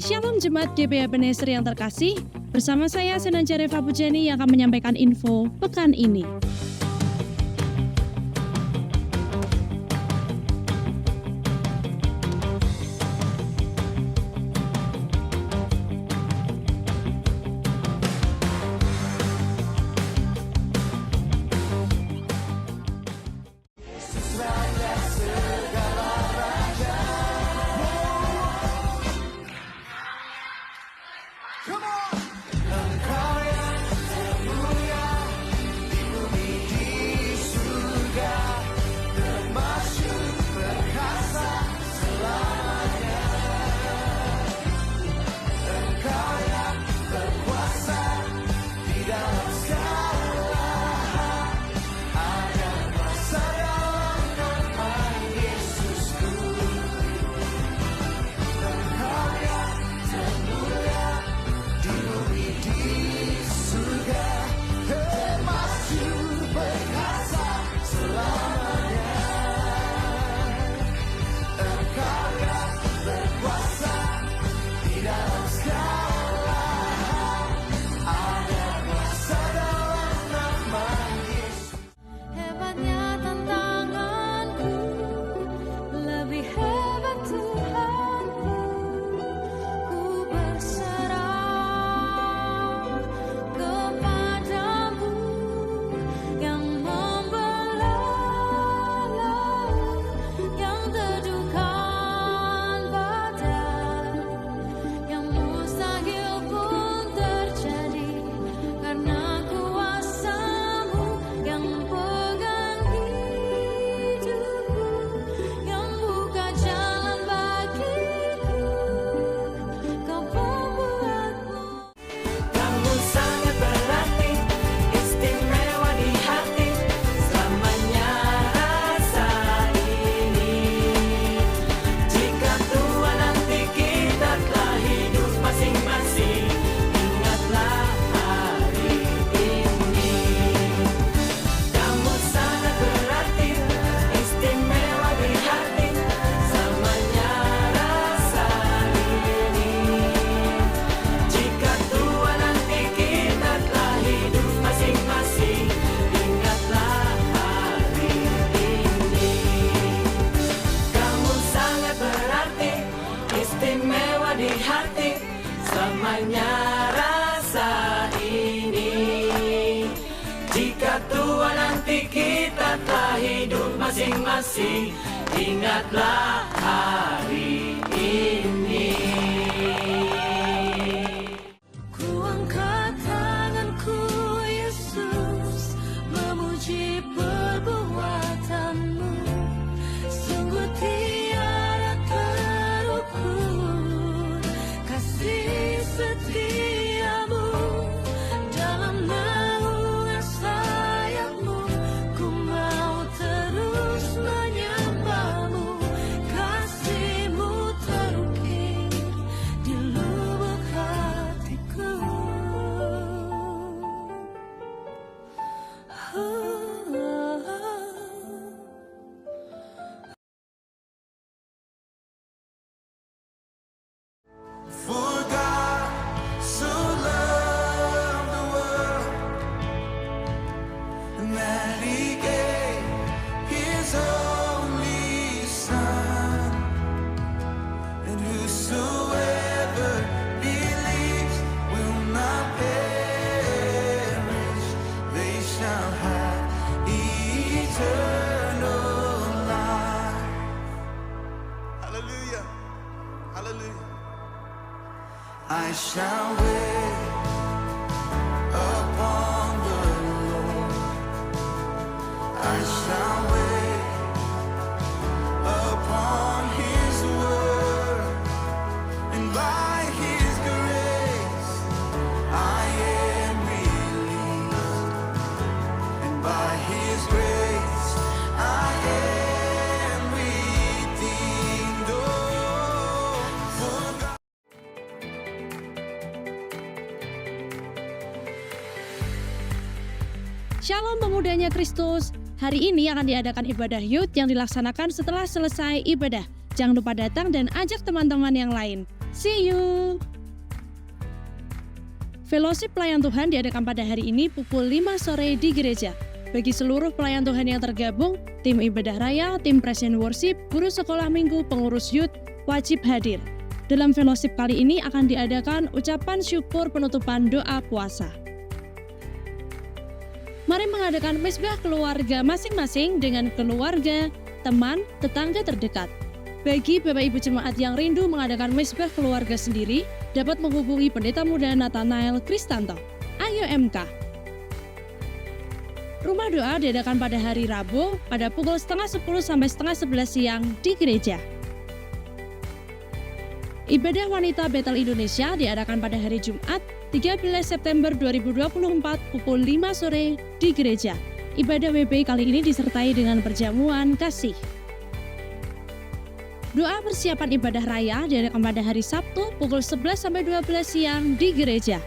Shalom Jemaat GBA Ebenezer yang terkasih, bersama saya Senanja Reva Pujeni yang akan menyampaikan info pekan ini. Istimewa di hati, selamanya rasa ini. Jika tua nanti kita telah hidup masing-masing, ingatlah hari ini. Ku angkat tanganku Yesus, memuji perbuatanmu. Sungguh tiada terukur kasih setiamu, dalam naungan sayapmu ku mau terus menyembahmu. Kasihmu terukir di lubuk hatiku. For God so loved the world that He gave His only Son, and whosoever believes will not perish, they shall have eternal life. Hallelujah. Hallelujah. I shall wait upon the Lord. I shall wait upon His word, and by His grace I am released, and by His grace I am redeemed. Oh, for God. Shalom pemudanya Kristus. Hari ini akan diadakan ibadah youth yang dilaksanakan setelah selesai ibadah. Jangan lupa datang dan ajak teman-teman yang lain. See you! Fellowship Pelayan Tuhan diadakan pada hari ini pukul 5 sore di gereja. Bagi seluruh pelayan Tuhan yang tergabung, tim ibadah raya, tim praise and worship, guru sekolah minggu, pengurus youth, wajib hadir. Dalam fellowship kali ini akan diadakan ucapan syukur penutupan doa puasa. Mari mengadakan mesbah keluarga masing-masing dengan keluarga, teman, tetangga terdekat. Bagi Bapak Ibu Jemaat yang rindu mengadakan mesbah keluarga sendiri, dapat menghubungi Pendeta Muda Nathanael Kristanto. Ayo MK! Rumah doa diadakan pada hari Rabu pada pukul 10:30 sampai 10:11 siang di gereja. Ibadah Wanita Betel Indonesia diadakan pada hari Jumat 13 September 2024 pukul 5 sore di gereja. Ibadah WB kali ini disertai dengan perjamuan kasih. Doa persiapan ibadah raya diadakan pada hari Sabtu pukul 11 sampai 12 siang di gereja.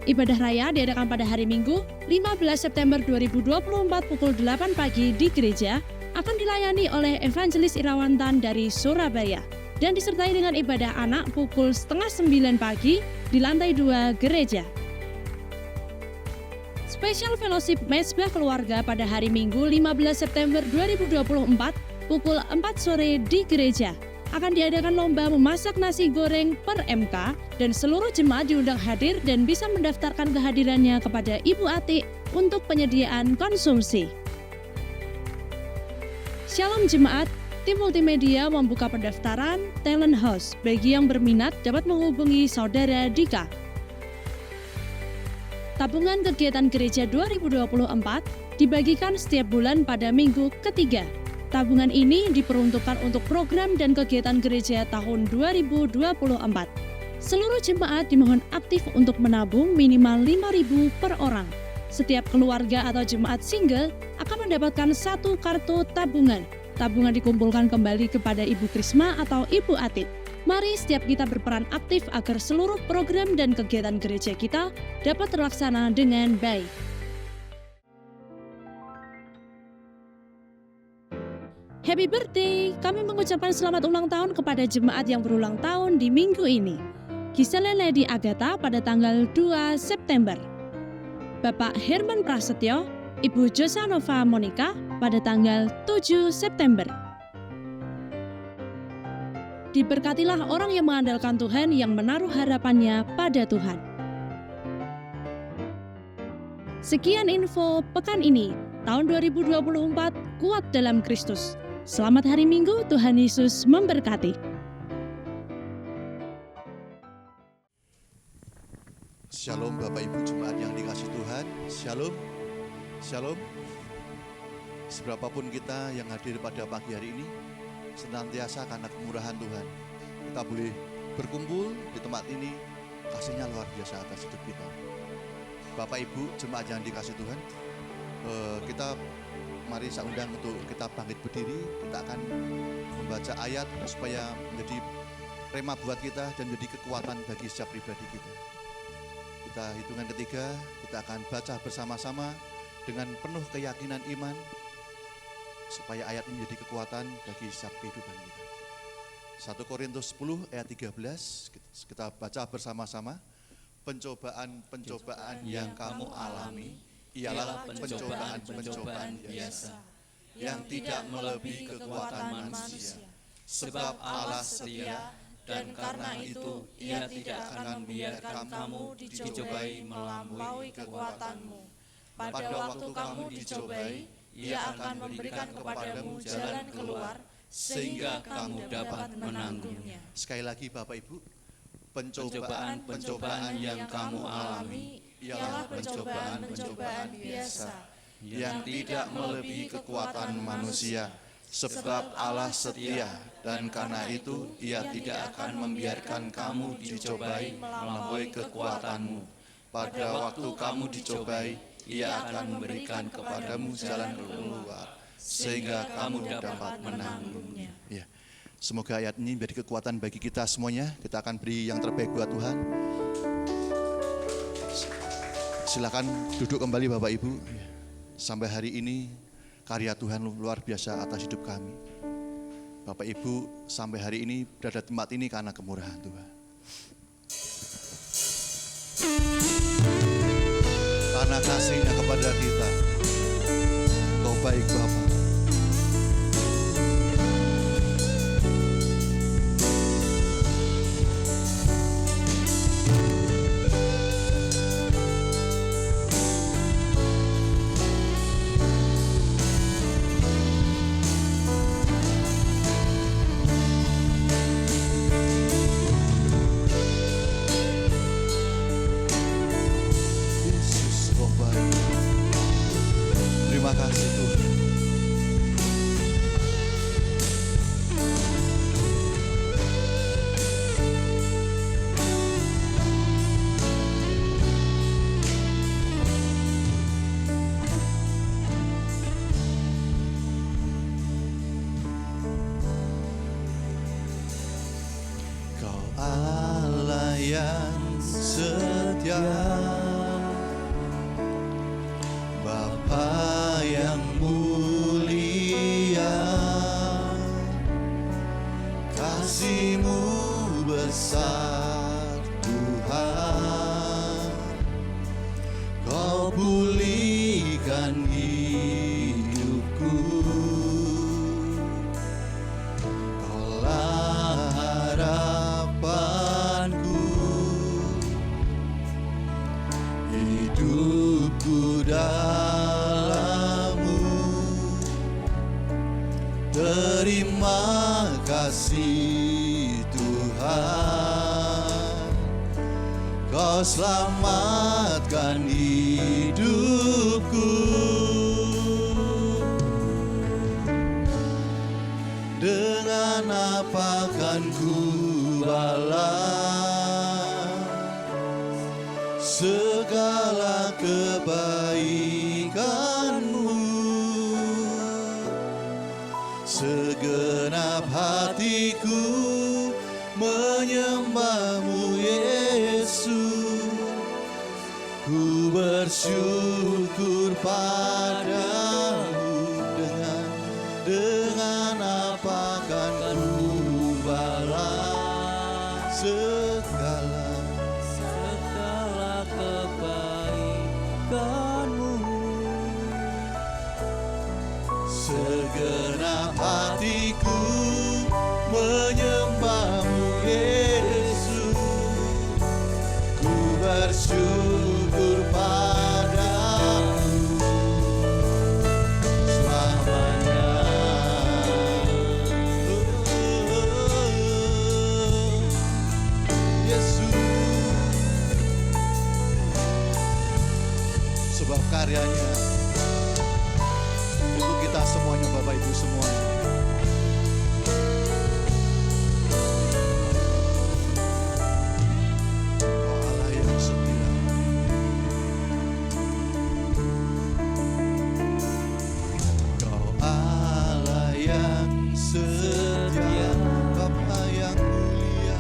Ibadah raya diadakan pada hari Minggu 15 September 2024 pukul 8 pagi di gereja, akan dilayani oleh Evangelis Irawantan dari Surabaya dan disertai dengan ibadah anak pukul 8:30 pagi di lantai 2 gereja. Special Fellowship Mesbah Keluarga pada hari Minggu 15 September 2024 pukul 4 sore di gereja. Akan diadakan lomba memasak nasi goreng per MK dan seluruh jemaat diundang hadir dan bisa mendaftarkan kehadirannya kepada Ibu Atik untuk penyediaan konsumsi. Shalom jemaat, tim multimedia membuka pendaftaran Talent House. Bagi yang berminat dapat menghubungi Saudara Dika. Tabungan kegiatan gereja 2024 dibagikan setiap bulan pada minggu ketiga. Tabungan ini diperuntukkan untuk program dan kegiatan gereja tahun 2024. Seluruh jemaat dimohon aktif untuk menabung minimal 5.000 per orang. Setiap keluarga atau jemaat single akan mendapatkan satu kartu tabungan. Tabungan dikumpulkan kembali kepada Ibu Krisma atau Ibu Atik. Mari setiap kita berperan aktif agar seluruh program dan kegiatan gereja kita dapat terlaksana dengan baik. Happy birthday! Kami mengucapkan selamat ulang tahun kepada jemaat yang berulang tahun di minggu ini. Giselle Lady Agatha pada tanggal 2 September. Bapak Herman Prasetyo, Ibu Josanova Monica pada tanggal 7 September. Diberkatilah orang yang mengandalkan Tuhan yang menaruh harapannya pada Tuhan. Sekian info pekan ini, tahun 2024 kuat dalam Kristus. Selamat hari Minggu, Tuhan Yesus memberkati. Shalom Bapak Ibu Jemaat yang dikasih Tuhan. Shalom. Shalom. Seberapapun kita yang hadir pada pagi hari ini, senantiasa karena kemurahan Tuhan, kita boleh berkumpul di tempat ini. Kasihnya luar biasa atas hidup kita. Bapak Ibu Jemaat yang dikasih Tuhan, kita mari saya undang untuk kita bangkit berdiri. Kita akan membaca ayat supaya menjadi rema buat kita dan menjadi kekuatan bagi setiap pribadi kita. Kita hitungan ketiga, kita akan baca bersama-sama dengan penuh keyakinan iman supaya ayat ini menjadi kekuatan bagi setiap kehidupan kita. 1 Korintus 10 ayat 13, kita baca bersama-sama. Pencobaan-pencobaan yang kamu alami ialah pencobaan-pencobaan biasa yang tidak melebihi kekuatan manusia. Sebab Allah setia, dan karena itu Ia tidak akan membiarkan kamu dicobai melampaui kekuatanmu. Pada waktu kamu dicobai, Ia akan memberikan kepadamu jalan keluar sehingga kamu dapat menanggungnya. Sekali lagi Bapak Ibu, pencobaan-pencobaan yang kamu alami ialah pencobaan-pencobaan biasa yang tidak melebihi kekuatan manusia. Sebab Allah setia, dan karena itu Ia tidak akan membiarkan kamu dicobai melampaui kekuatanmu. Pada waktu kamu dicobai, Ia akan memberikan kepadamu jalan keluar sehingga kamu dapat menanggungnya. Ya. Semoga ayat ini menjadi kekuatan bagi kita semuanya. Kita akan beri yang terbaik buat Tuhan. Silakan duduk kembali Bapak Ibu. Sampai hari ini karya Tuhan luar biasa atas hidup kami. Bapak Ibu sampai hari ini berada di tempat ini karena kemurahan Tuhan. Karena kasih-Nya kepada kita. Kau baik Bapa. Yesus, Kau baik. Terima kasih Tuhan. Kau Allah yang setia, Bapa yang mulia, kasih-Mu besar Tuhan. Kau pulihkan hidupku, Kaulah harapanku, hidupku dalam-Mu. Terima kasih Tuhan, Kau selamatkan hidupku. Dengan apa kan ku balas segala kebaikan-Mu? Segenap hatiku menyembah-Mu Yesus. Ku bersyukur padamu. Dengan apa kan ku balas segala kebaikan-Mu? Segenap hatiku menyembah-Mu Yesus. Ku bersyukur padamu selamanya. Yesus, sebab karyanya untuk kita semuanya, Bapak Ibu semuanya. Kau Allah yang setia. Kau Allah yang setia, Bapa yang mulia,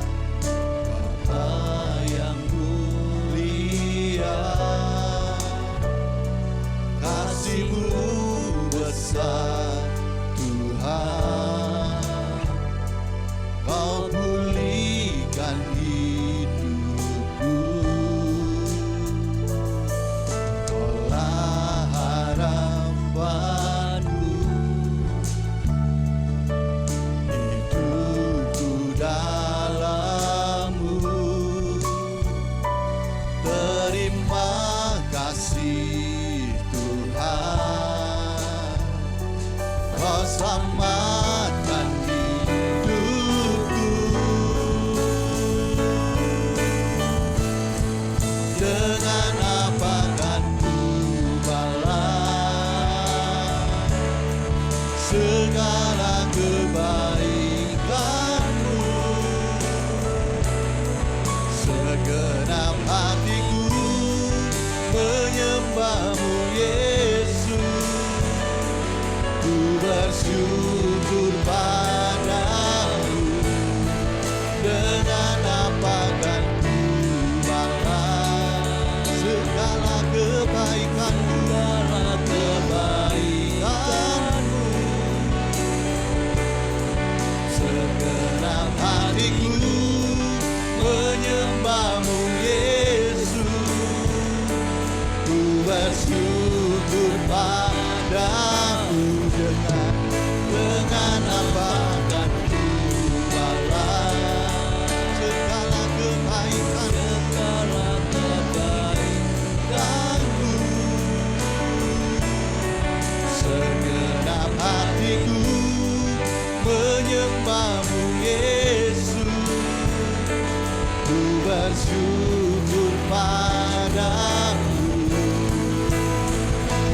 Bapa yang mulia. Kasih-Mu besar Tuhan, Kau pulihkan hidupku. Kaulah harapanku, hidupku dalam-Mu. Terima kasih Tuhan, Kau selamatkan hidupku. Dengan apa kan ku balas segala kebaikan-Mu? Segenap hatiku menyembah-Mu Yesus. Ku bersyukur padamu. Dengan apa kan ku balas segala kebaikan-Mu? menyembahmu Yesus, ku bersyukur padamu. Dengan apa kan ku balas segala kebaikanmu. Segenap hatiku menyembahmu Yesus, ku bersyukur padamu.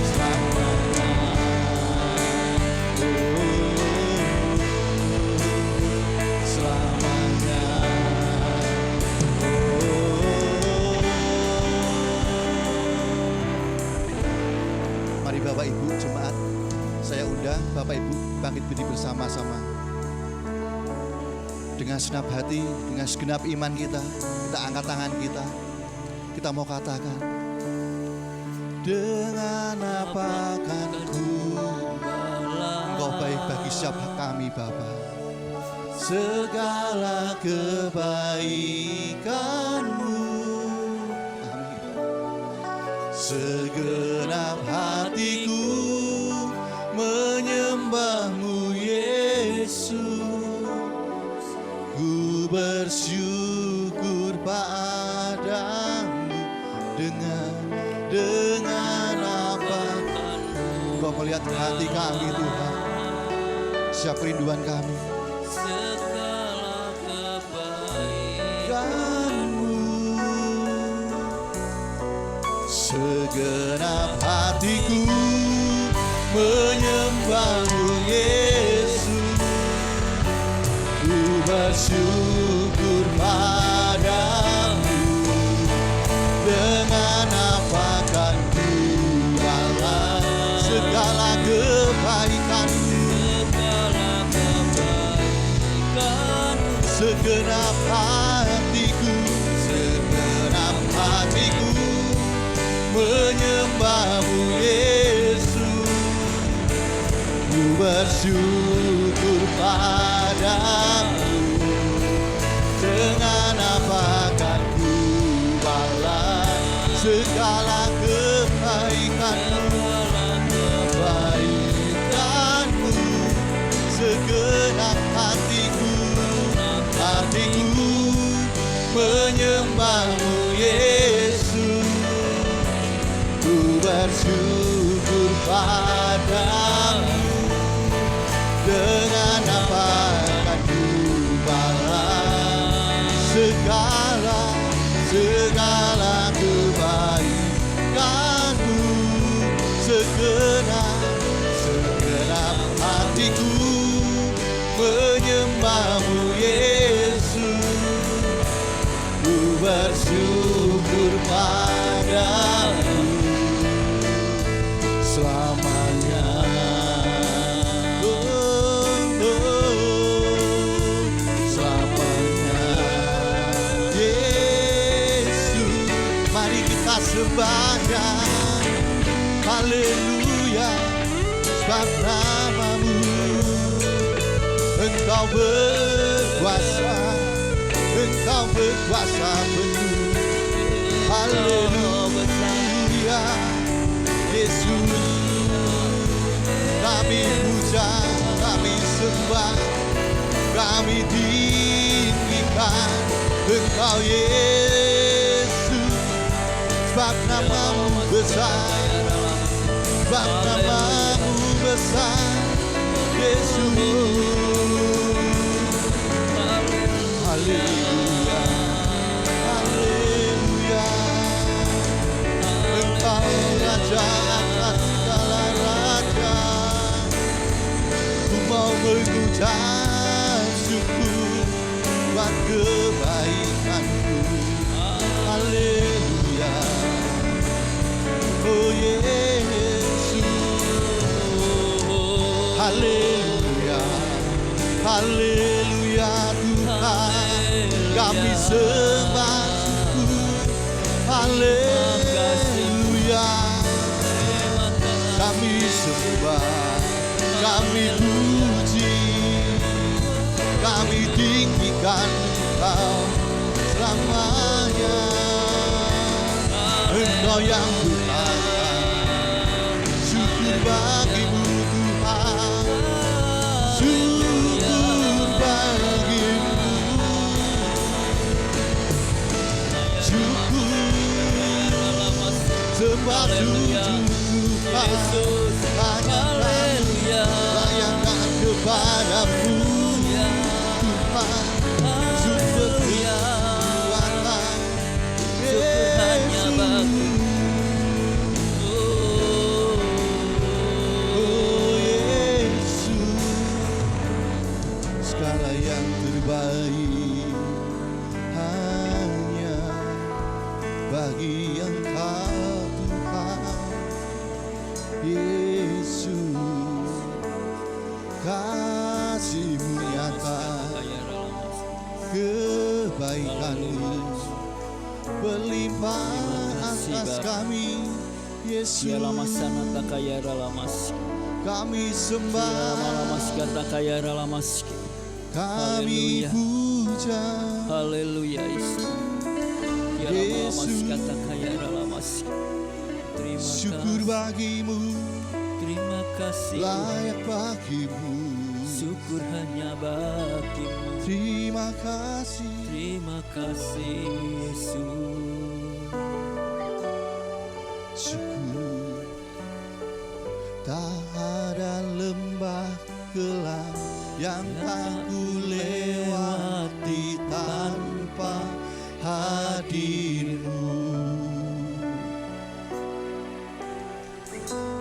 Selamanya, selamanya, Mari Bapak Ibu jemaat, saya undang Bapak Ibu bangkit berdiri bersama-sama. Dengan segenap hati, dengan segenap iman kita angkat tangan kita mau katakan, dengan apa kan ku Engkau baik bagi siapa kami Bapa, segala kebaikanmu. Amin. Segenap hatiku menyembahmu Yesus, ku bersyukur padamu. Dengan apa Engkau melihat hati kami Tuhan, siap kerinduan kami. Segala kebaikanmu, segenap hatiku menyembahmu Yesus, ku bersyukur padamu. Dengan apa kan ku balas segala kebaikanmu, segenap hatiku menyembahmu Yesus, ku bersyukur padamu. Dengan apa kan ku balas segala kebaikanmu, segenap hatiku menyembahmu Yesus, ku bersyukur padamu. Dengan apa kan ku balas segala kebaikanmu, segenap hatiku menyembahmu Yesus, ku bersyukur padamu. Selamanya, selamanya Yesus. Mari kita sembah Dia, haleluya, sebab namamu Engkau berkuasa, Engkau berkuasa penuh. Haleluya, Yesus. Kami puja, kami sembah, kami tinggikan Engkau Yesus, sebab namamu besar, sebab namamu besar Yesus. Haleluya, haleluya. Engkau Raja atas segala raja. Ku mau mengucap syukur buat kebaikanmu. Haleluya, oh Yesus. Haleluya, haleluya Tuhan, kami sembah syukur. Haleluya, kami sembah, kami puji, kami tinggikan Engkau, selamanya. Engkau yang Tuhan, syukur bagimu Tuhan, syukur bagimu, syukur sembah sujud Tuhan, hanya layankan kepadamu Tuhan, syukur Tuhan Yesus. Oh Yesus, segala yang terbaik hanya bagi Engkau Tuhan Yesus. Kasih-Mu nyata, kebaikan-Mu berlimpah atas kami Yesus. Kami sembah, kami puja Haleluya Yesus. Syukur bagimu, Terima kasih layak bagimu. Syukur hanya bagimu. Terima kasih, Terima kasih Yesus. syukur. Tak ada lembah gelap yang aku lewati tanpa hadir-Mu.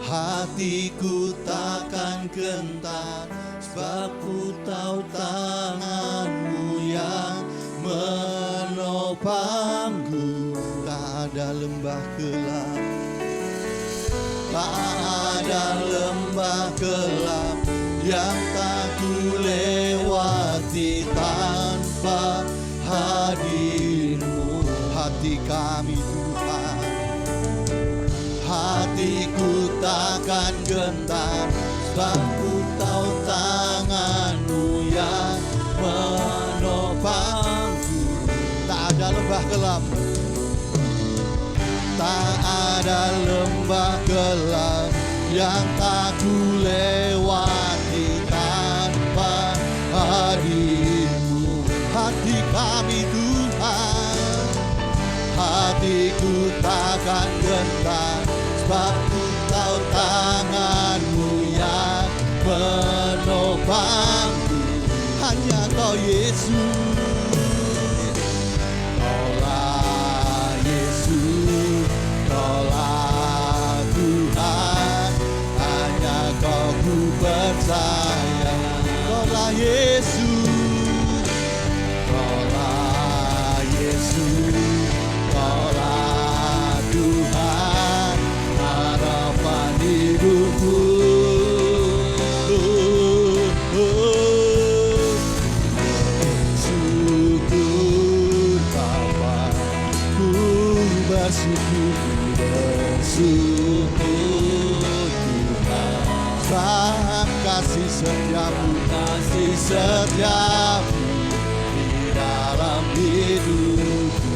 Hatiku takkan gentar, sebab ku tahu tangan-Mu yang menopangku. Tak ada lembah gelap, tak ada lembah gelap yang tak ku lewati tanpa hadir-Mu. Hati kami Tuhan, hatiku takkan gentar, sebab ku tahu tangan-Mu yang menopangku. Tak ada lembah gelap, tak ada lembah gelap yang tak ku lewati tanpa hadir-Mu. Hati kami Tuhan, hatiku takkan gentar, sebab ku tahu tangan-Mu yang menopangku. Hanya Kau Yesus, Kaulah Yesus, Kaulah Tuhan, hanya Kau ku percaya. Kaulah Yesus, Kaulah Yesus, Kaulah Tuhan, harapan hidupku. Syukur Bapa, ku bersyukur, bersyukur Tuhan. Sang kasih setiamu, kasih setiamu di dalam hidupku.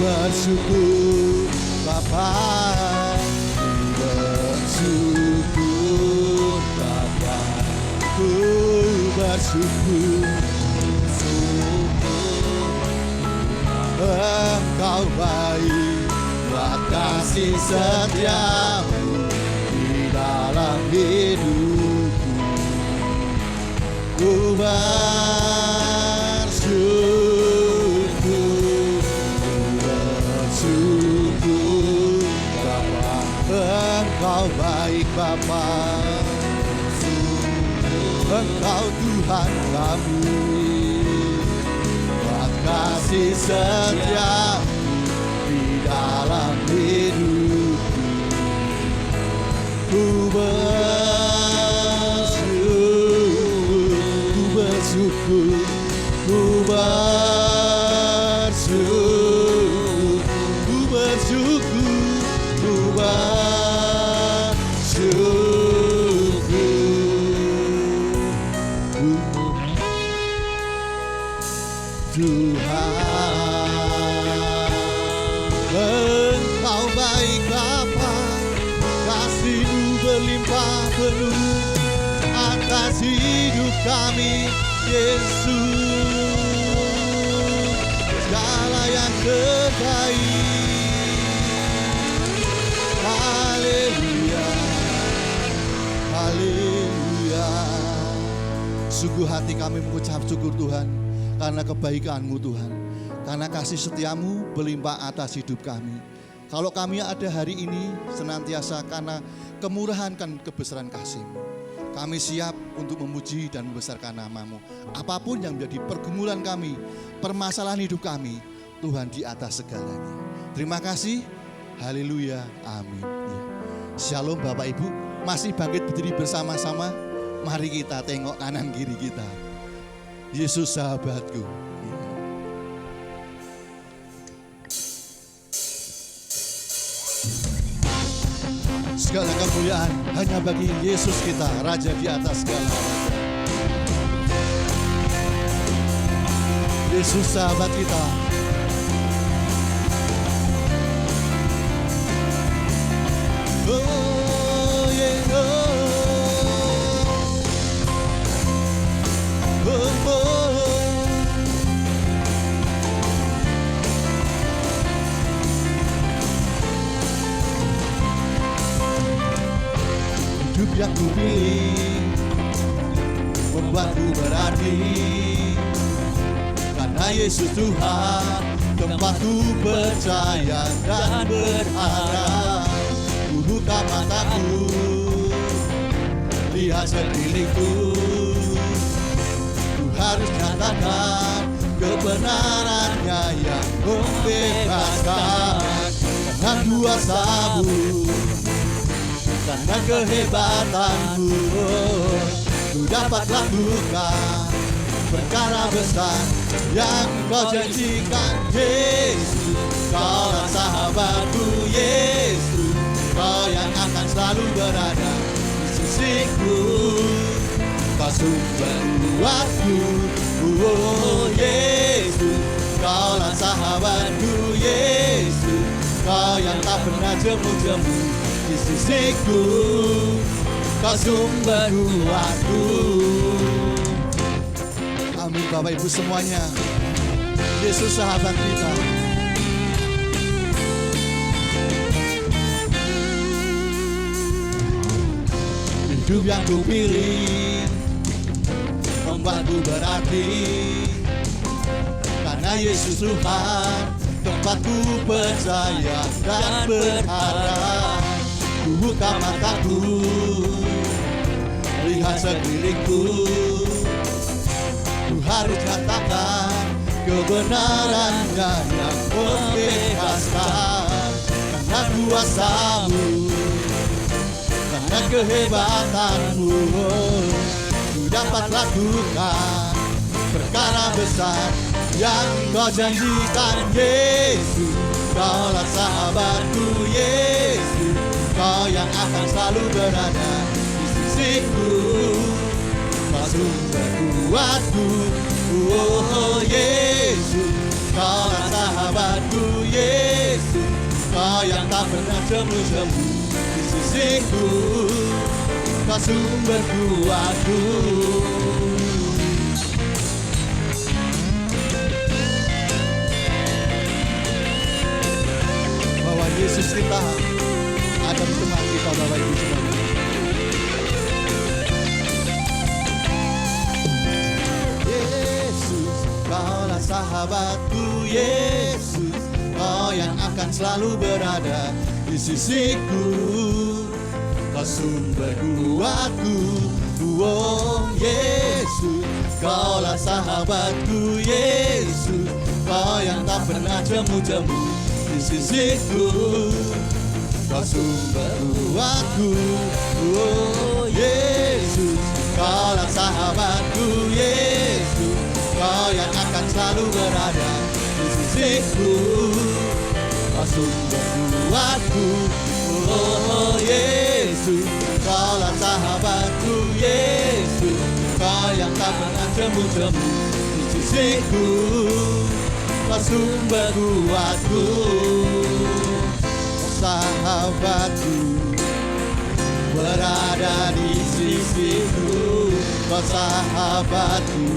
Bersyukur Bapa, bersyukur Bapa, ku bersyukur. Engkau baik, buat kasih setiamu di dalam hidupku. Ku bersyukur, bersyukur Bapa, Engkau baik Bapa, Engkau Tuhan kami, buat kasih setiamu di dalam hidupku. Ku bersyukur, ku bersyukur, ku bersyukur, ku bersyukur, ku bersyukur. Tuhan. Engkau baik Bapa, kasih-Mu berlimpah penuh atas hidup kami, Yesus. Segala yang terbaik, haleluya, haleluya. Sungguh hati kami mengucap syukur Tuhan, karena kebaikan-Mu Tuhan, karena kasih setia-Mu berlimpah atas hidup kami. Kalau kami ada hari ini senantiasa karena kemurahan dan kebesaran kasih-Mu. Kami siap untuk memuji dan membesarkan nama-Mu. Apapun yang menjadi pergumulan kami, permasalahan hidup kami, Tuhan di atas segalanya. Terima kasih. Haleluya. Amin. Ya. Shalom Bapak Ibu. Masih bangkit berdiri bersama-sama. Mari kita tengok kanan kiri kita. Yesus sahabatku. Ya. Segala kemuliaan hanya bagi Yesus kita, Raja di atas segala raja. Yesus sahabat kita. Oh yeah, oh, oh. Hidup yang ku pilih membuatku berarti, karena Yesus Tuhan tempatku percaya dan berharap. Ku buka mataku, lihat sekelilingku, ku harus nyatakan kebenarannya yang membebaskan. Karena kuasa-Mu, karena kehebatanmu, ku dapat lakukan perkara besar yang Kau janjikan. Yesus, Kaulah sahabatku, Yesus, Kau yang akan selalu berada di sisiku. Kau sumber kuatku, oh Yesus, Kaulah sahabatku, Yesus, Kau yang tak pernah jemu-jemu di sisiku. Kau sumber kuatku. Amin Bapak Ibu semuanya. Yesus sahabat kita. Hidup yang ku pilih membuatku berarti, karena Yesus Tuhan tempatku percaya dan berharap. Ku buka mataku, lihat sekelilingku, ku harus katakan kebenarannya yang membebaskan. Karena kuasa-Mu, karena kehebatanmu, ku dapat lakukan perkara besar yang Kau janjikan. Yesus, Kaulah sahabatku, Yesus, Kau yang akan selalu berada di sisiku. Kau sumber kuatku, oh Yesus, Kaulah sahabatku, Yesus, Kau yang tak pernah jemu-jemu di sisiku. Kau sumber kuatku. Bahwa Yesus kita ada di tengah kita, Bapak Ibu semuanya. Yesus, Kaulah sahabatku, Yesus, Kau yang akan selalu berada di sisiku. Kau sumber kuatku, oh Yesus, Kaulah sahabatku, Yesus, Kau yang tak pernah jemu-jemu di sisiku. Kau sumber kuatku, oh Yesus, Kaulah sahabatku, Yesus, Kau yang akan selalu berada di sisiku. Kau sumber kuatku, oh Yesus, Kaulah sahabatku, Yesus, Kau yang tak pernah jemu-jemu di sisiku, kau sumber kuatku, sahabatku, berada di sisiku, kau sahabatku,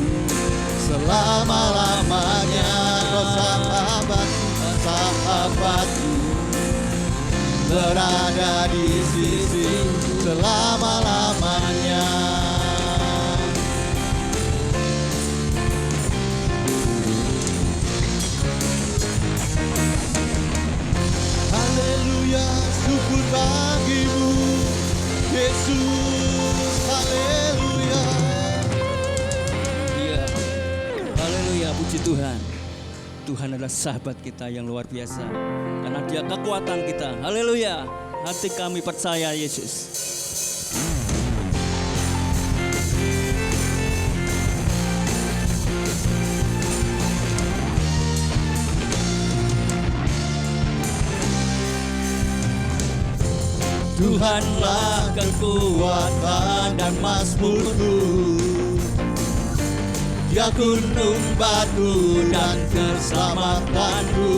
selama-lamanya, kau sahabatku, sahabatku, berada di sisiku, selama-lamanya. Haleluya, syukur bagimu, Yesus, haleluya. Iya. Haleluya, puji Tuhan. Tuhan adalah sahabat kita yang luar biasa. Karena Dia kekuatan kita. Haleluya. Hati kami percaya Yesus. Tuhanlah kekuatan dan mazmurku, Dia gunung batu dan keselamatanku.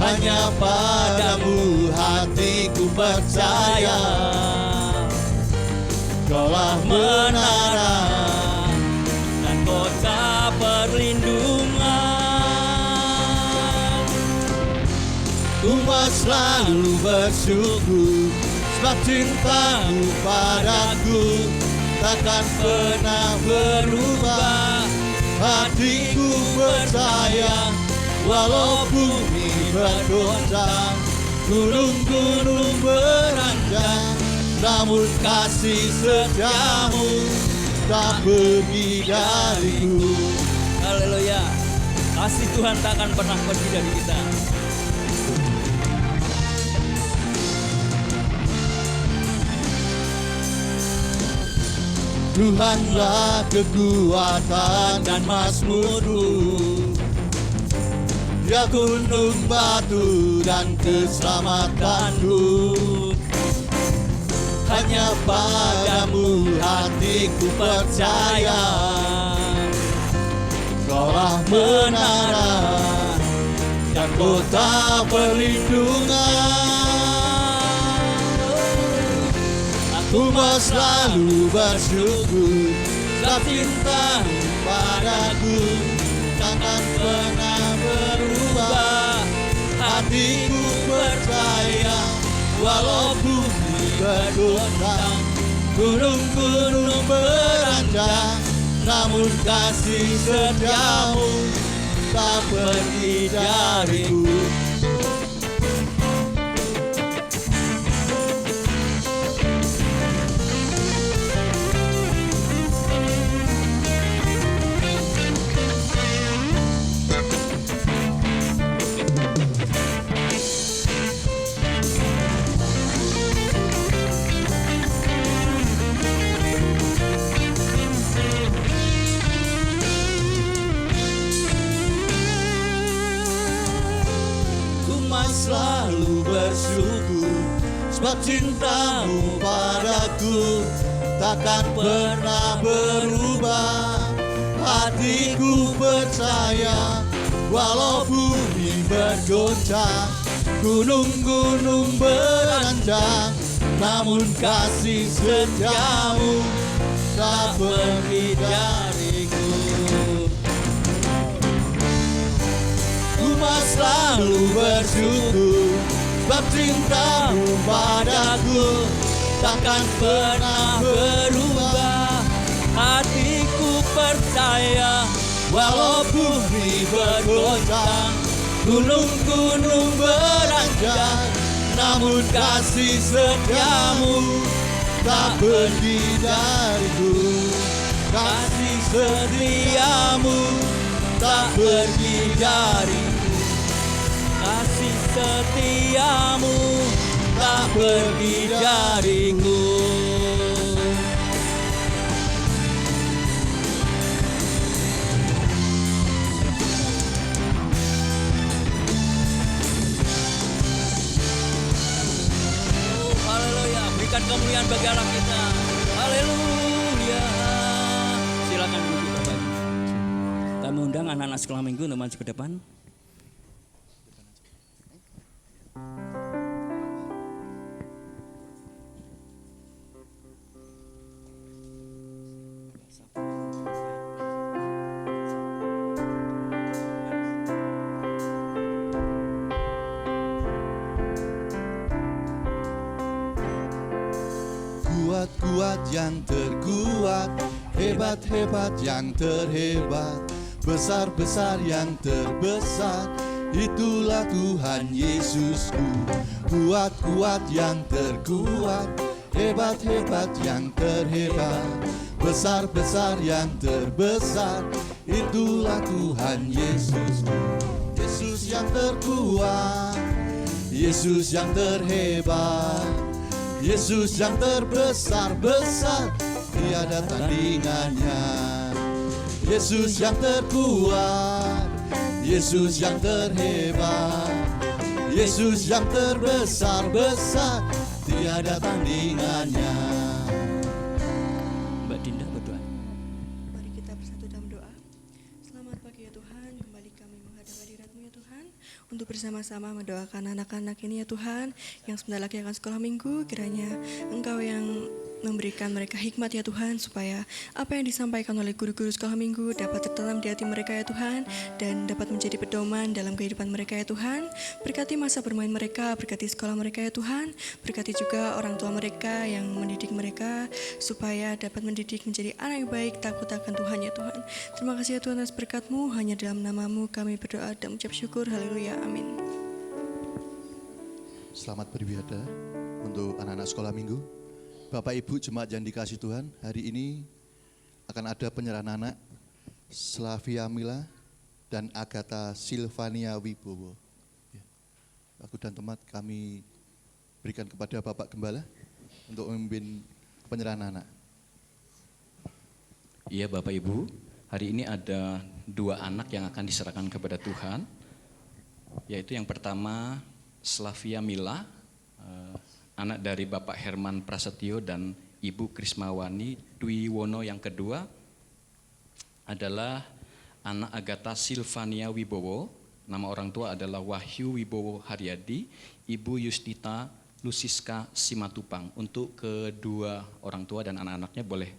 Hanya padamu hatiku percaya, Kaulah menara dan kota perlindungan. Umat selalu bersyukur, sebab cintamu padaku takkan pernah berubah. Hatiku percaya, walau bumi bergoncang, gunung-gunung beranjak, namun kasih setiamu tak pergi dariku. Haleluya. Kasih Tuhan tak akan pernah pergi dari kita. Tuhanlah kekuatan dan mazmurku, Dia gunung batu dan keselamatanku. Hanya padamu hatiku percaya, Kaulah menara dan kota perlindungan. Aku mau selalu bersyukur, sebab cintamu padaku takkan pernah berubah. Hatiku percaya, walau bumi bergoncang, gunung-gunung beranjak, namun kasih setiamu tak pergi dariku. Selalu bersyukur, sebab cintamu padaku takkan pernah berubah. Hatiku percaya, walau bumi bergoncang, gunung-gunung beranjak, namun kasih setiamu tak pergi dariku. Umat selalu bersyukur, sebab cintamu padaku takkan pernah berubah. Hatiku percaya, walau bumi bergoncang, gunung-gunung beranjak, namun kasih setiamu tak pergi dariku. Kasih setiamu tak pergi dariku. Kasih setiamu tak pergi dariku. Haleluya, berikan kemuliaan bagi Allah kita. Haleluya. Silakan duduk Bapak Ibu. undang anak-anak sekolah minggu untuk maju ke depan. Kuat-kuat yang terkuat, hebat-hebat yang terhebat, besar-besar yang terbesar, itulah Tuhan Yesusku. Kuat-kuat yang terkuat, hebat-hebat yang terhebat, besar-besar yang terbesar, itulah Tuhan Yesusku. Yesus yang terkuat, Yesus yang terhebat, Yesus yang terbesar-besar, tiada tandingannya. Yesus yang terkuat, Yesus yang terhebat, Yesus yang terbesar-besar, tiada tandingannya. Mbak Dinda berdoa. Mari kita bersatu dalam doa. Selamat pagi ya Tuhan, kembali kami menghadap hadirat-Mu ya Tuhan, untuk bersama-sama mendoakan anak-anak ini ya Tuhan, yang sebentar lagi akan sekolah minggu. Kiranya Engkau yang memberikan mereka hikmat ya Tuhan, supaya apa yang disampaikan oleh guru-guru sekolah minggu dapat tertanam di hati mereka ya Tuhan, dan dapat menjadi pedoman dalam kehidupan mereka ya Tuhan. Berkati masa bermain mereka, berkati sekolah mereka ya Tuhan, berkati juga orang tua mereka yang mendidik mereka, supaya dapat mendidik menjadi anak yang baik, takut akan Tuhan ya Tuhan. Terima kasih ya Tuhan atas berkat-Mu, hanya dalam nama-Mu kami berdoa dan mengucap syukur. Haleluya, amin. Selamat beribadah untuk anak-anak sekolah minggu. Bapak Ibu jemaat yang dikasih Tuhan, hari ini akan ada penyerahan anak Slavia Mila dan Agatha Silvania Wibowo. Ya. Aku dan teman kami berikan kepada Bapak Gembala untuk memimpin penyerahan anak. Iya Bapak Ibu, hari ini ada 2 anak yang akan diserahkan kepada Tuhan, yaitu yang pertama Slavia Mila, anak dari Bapak Herman Prasetyo dan Ibu Krismawani Dwiwono. Yang kedua adalah anak Agatha Silvania Wibowo, nama orang tua adalah Wahyu Wibowo Haryadi, Ibu Yustita Lusiska Simatupang. Untuk kedua orang tua dan anak-anaknya boleh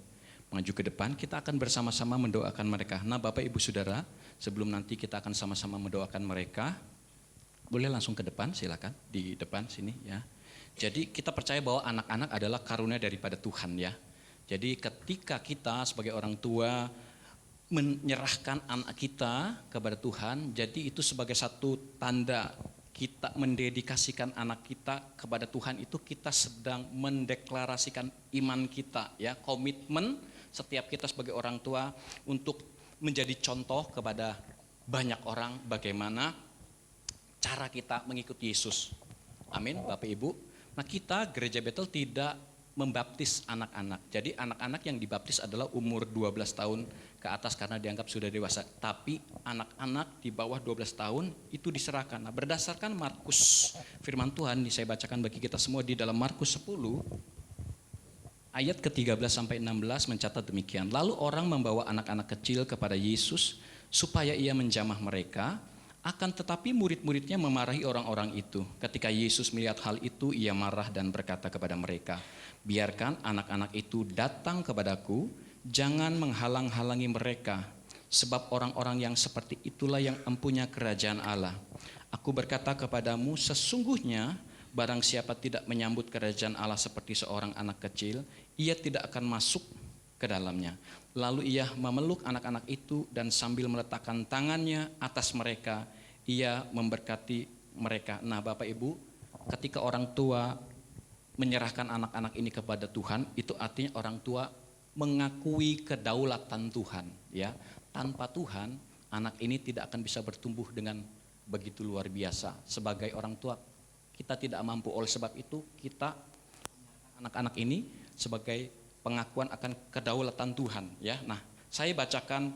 maju ke depan, kita akan bersama-sama mendoakan mereka. Nah Bapak Ibu Saudara, sebelum nanti kita akan sama-sama mendoakan mereka, boleh langsung ke depan, silakan di depan sini ya. Jadi kita percaya bahwa anak-anak adalah karunia daripada Tuhan ya. Jadi ketika kita sebagai orang tua menyerahkan anak kita kepada Tuhan, jadi itu sebagai satu tanda kita mendedikasikan anak kita kepada Tuhan, itu kita sedang mendeklarasikan iman kita ya, komitmen setiap kita sebagai orang tua untuk menjadi contoh kepada banyak orang bagaimana cara kita mengikuti Yesus. Amin Bapak Ibu. Nah kita Gereja Betel tidak membaptis anak-anak. Jadi anak-anak yang dibaptis adalah umur 12 tahun ke atas karena dianggap sudah dewasa. Tapi anak-anak di bawah 12 tahun itu diserahkan. Nah berdasarkan Markus, firman Tuhan saya bacakan bagi kita semua di dalam Markus 10 ayat ke-13 sampai 16 mencatat demikian. Lalu orang membawa anak-anak kecil kepada Yesus supaya ia menjamah mereka. Akan tetapi murid-muridnya memarahi orang-orang itu. Ketika Yesus melihat hal itu, ia marah dan berkata kepada mereka, biarkan anak-anak itu datang kepadaku, jangan menghalang-halangi mereka, sebab orang-orang yang seperti itulah yang empunya kerajaan Allah. Aku berkata kepadamu, sesungguhnya barang siapa tidak menyambut kerajaan Allah seperti seorang anak kecil, ia tidak akan masuk ke dalamnya. Lalu ia memeluk anak-anak itu dan sambil meletakkan tangannya atas mereka, ia memberkati mereka. Nah Bapak Ibu, ketika orang tua menyerahkan anak-anak ini kepada Tuhan, itu artinya orang tua mengakui kedaulatan Tuhan. Ya, tanpa Tuhan, anak ini tidak akan bisa bertumbuh dengan begitu luar biasa. Sebagai orang tua, kita tidak mampu. Oleh sebab itu, kita anak-anak ini sebagai pengakuan akan kedaulatan Tuhan. Ya, nah saya bacakan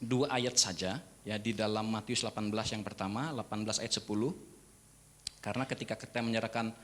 2 ayat saja ya di dalam Matius 18 yang pertama, 18 ayat 10. Karena ketika kita menyerahkan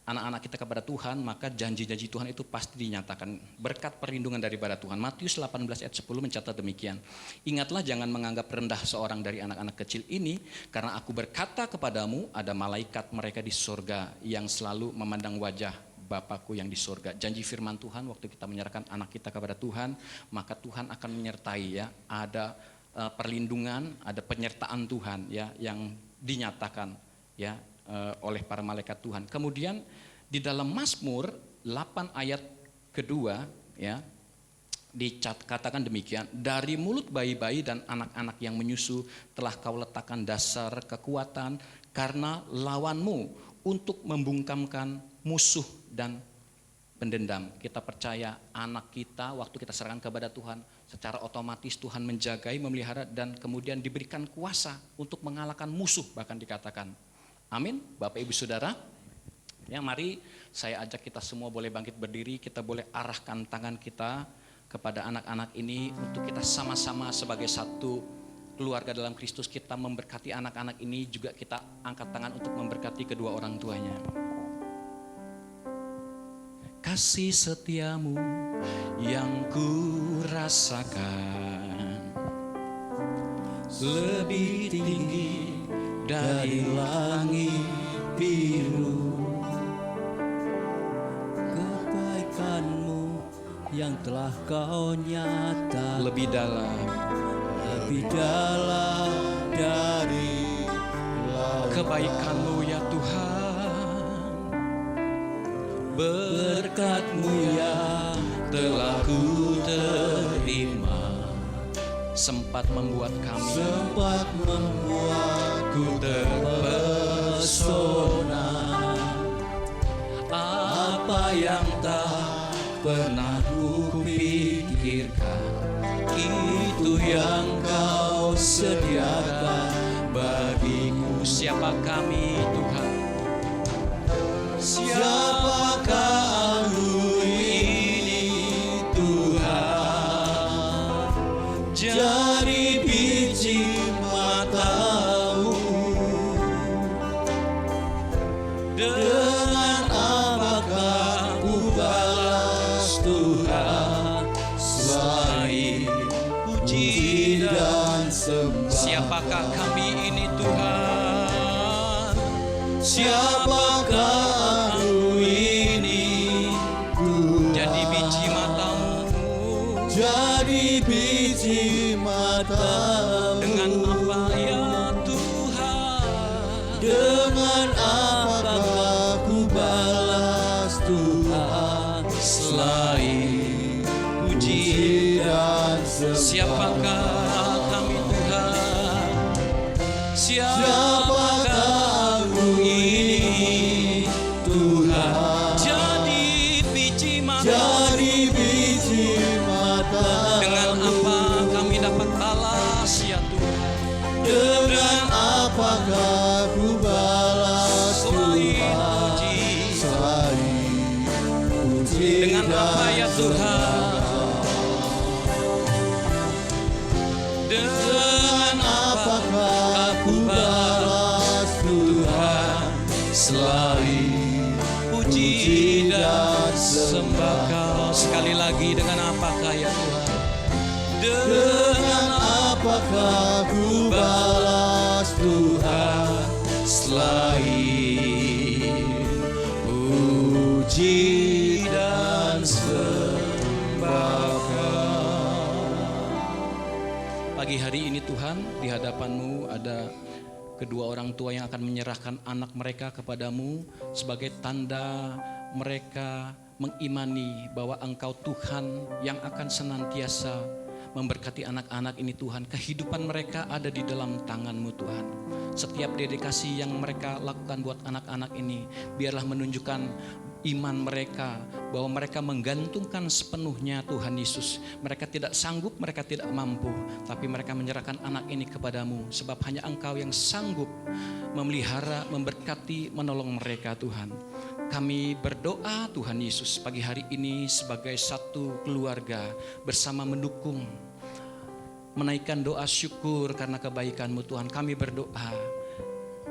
anak-anak kita kepada Tuhan, maka janji-janji Tuhan itu pasti dinyatakan. Berkat perlindungan daripada Tuhan. Matius 18 ayat 10 mencatat demikian. Ingatlah jangan menganggap rendah seorang dari anak-anak kecil ini, karena aku berkata kepadamu, ada malaikat mereka di surga yang selalu memandang wajah Bapakku yang di surga. Janji firman Tuhan waktu kita menyerahkan anak kita kepada Tuhan, maka Tuhan akan menyertai ya. Ada perlindungan, ada penyertaan Tuhan ya yang dinyatakan ya oleh para malaikat Tuhan. Kemudian di dalam Mazmur 8 ayat kedua ya dikatakan demikian, dari mulut bayi-bayi dan anak-anak yang menyusu telah kau letakkan dasar kekuatan, karena lawanmu untuk membungkamkan musuh dan pendendam. Kita percaya anak kita waktu kita serahkan kepada Tuhan, secara otomatis Tuhan menjagai, memelihara, dan kemudian diberikan kuasa untuk mengalahkan musuh, bahkan dikatakan. Amin. Bapak Ibu Saudara, ya mari saya ajak kita semua boleh bangkit berdiri, kita boleh arahkan tangan kita kepada anak-anak ini untuk kita sama-sama sebagai satu keluarga dalam Kristus, kita memberkati anak-anak ini, juga kita angkat tangan untuk memberkati kedua orang tuanya. Kasih setiamu yang ku rasakan lebih tinggi dari langit biru. Kebaikanmu yang telah kau nyatakan Lebih dalam dari kebaikanmu ya Tuhan, berkat-Mu yang telah ku terima, sempat membuat kami membuatku terpesona. Apa yang tak pernah ku pikirkan, itu yang kau sediakan bagiku. siapa kami Tuhan. Siapakah aku ini Tuhan, jadi biji mata-Mu. Dengan apakah ku balas Tuhan, selain puji dan sembah. Siapakah kami ini Tuhan? Siapakah aku ini Tuhan, Jadi biji mata-Mu. jadi biji mata-Mu. Dengan apa ya Tuhan? Dengan apakah ku balas Tuhan, selain puji dan sembah. Siapakah kami Tuhan? Siapakah aku ini Tuhan, Jadi biji mata. jadi biji mata. Dengan apa kami dapat balas ya Tuhan? Dengan apakah ku balas Selain Tuhan, puji. selain puji Dengan apa ya Tuhan? Dengan apakah ku balas Tuhan, selain puji dan sembah Kau. Sekali lagi, dengan apakah ya Tuhan? dengan apakah ku balas Tuhan, selain puji dan sembah Kau. Pagi hari ini Tuhan, di hadapan-Mu ada kedua orang tua yang akan menyerahkan anak mereka kepadamu sebagai tanda mereka mengimani bahwa Engkau Tuhan yang akan senantiasa memberkati anak-anak ini Tuhan. Kehidupan mereka ada di dalam tangan-Mu Tuhan. Setiap dedikasi yang mereka lakukan buat anak-anak ini, biarlah menunjukkan iman mereka bahwa mereka menggantungkan sepenuhnya Tuhan Yesus. Mereka tidak sanggup, mereka tidak mampu, tapi mereka menyerahkan anak ini kepadamu, sebab hanya Engkau yang sanggup memelihara, memberkati, menolong mereka Tuhan. Kami berdoa Tuhan Yesus pagi hari ini sebagai satu keluarga bersama mendukung, menaikkan doa syukur karena kebaikan-Mu Tuhan. Kami berdoa,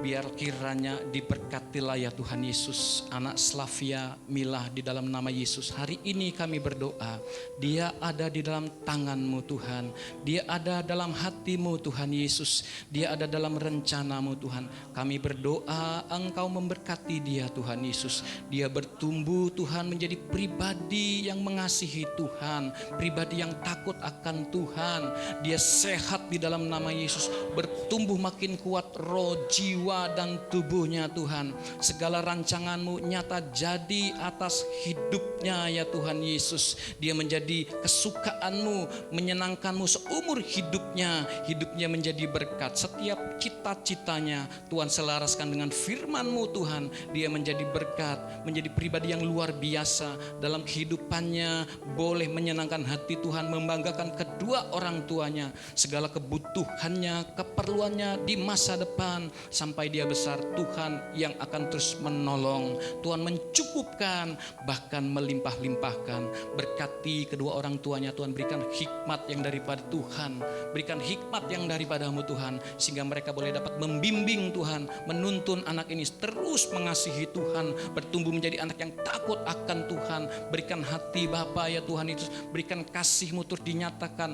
Biar kiranya diberkatilah ya Tuhan Yesus anak Slavia Mila di dalam nama Yesus. Hari ini kami berdoa, dia ada di dalam tangan-Mu Tuhan, dia ada dalam hati-Mu Tuhan Yesus, dia ada dalam rencana-Mu Tuhan. Kami berdoa Engkau memberkati dia Tuhan Yesus. Dia bertumbuh Tuhan menjadi pribadi yang mengasihi Tuhan, pribadi yang takut akan Tuhan. Dia sehat di dalam nama Yesus, bertumbuh makin kuat roh, jiwa dan tubuhnya Tuhan. Segala rancangan-Mu nyata jadi atas hidupnya ya Tuhan Yesus. Dia menjadi kesukaan-Mu, menyenangkan-Mu seumur hidupnya. Hidupnya menjadi berkat. Setiap cita-citanya Tuhan selaraskan dengan firman-Mu Tuhan. Dia menjadi berkat, menjadi pribadi yang luar biasa. Dalam kehidupannya boleh menyenangkan hati Tuhan, membanggakan kedua orang tuanya. Segala kebutuhannya, keperluannya di masa depan sampai dia besar, Tuhan yang akan terus menolong. Tuhan mencukupkan, bahkan melimpah-limpahkan. Berkati kedua orang tuanya Tuhan, berikan hikmat yang daripada Tuhan, berikan hikmat yang daripada-Mu Tuhan, sehingga mereka boleh dapat membimbing Tuhan, menuntun anak ini terus mengasihi Tuhan, bertumbuh menjadi anak yang takut akan Tuhan. Berikan hati Bapa ya Tuhan itu, berikan kasih-Mu terus dinyatakan.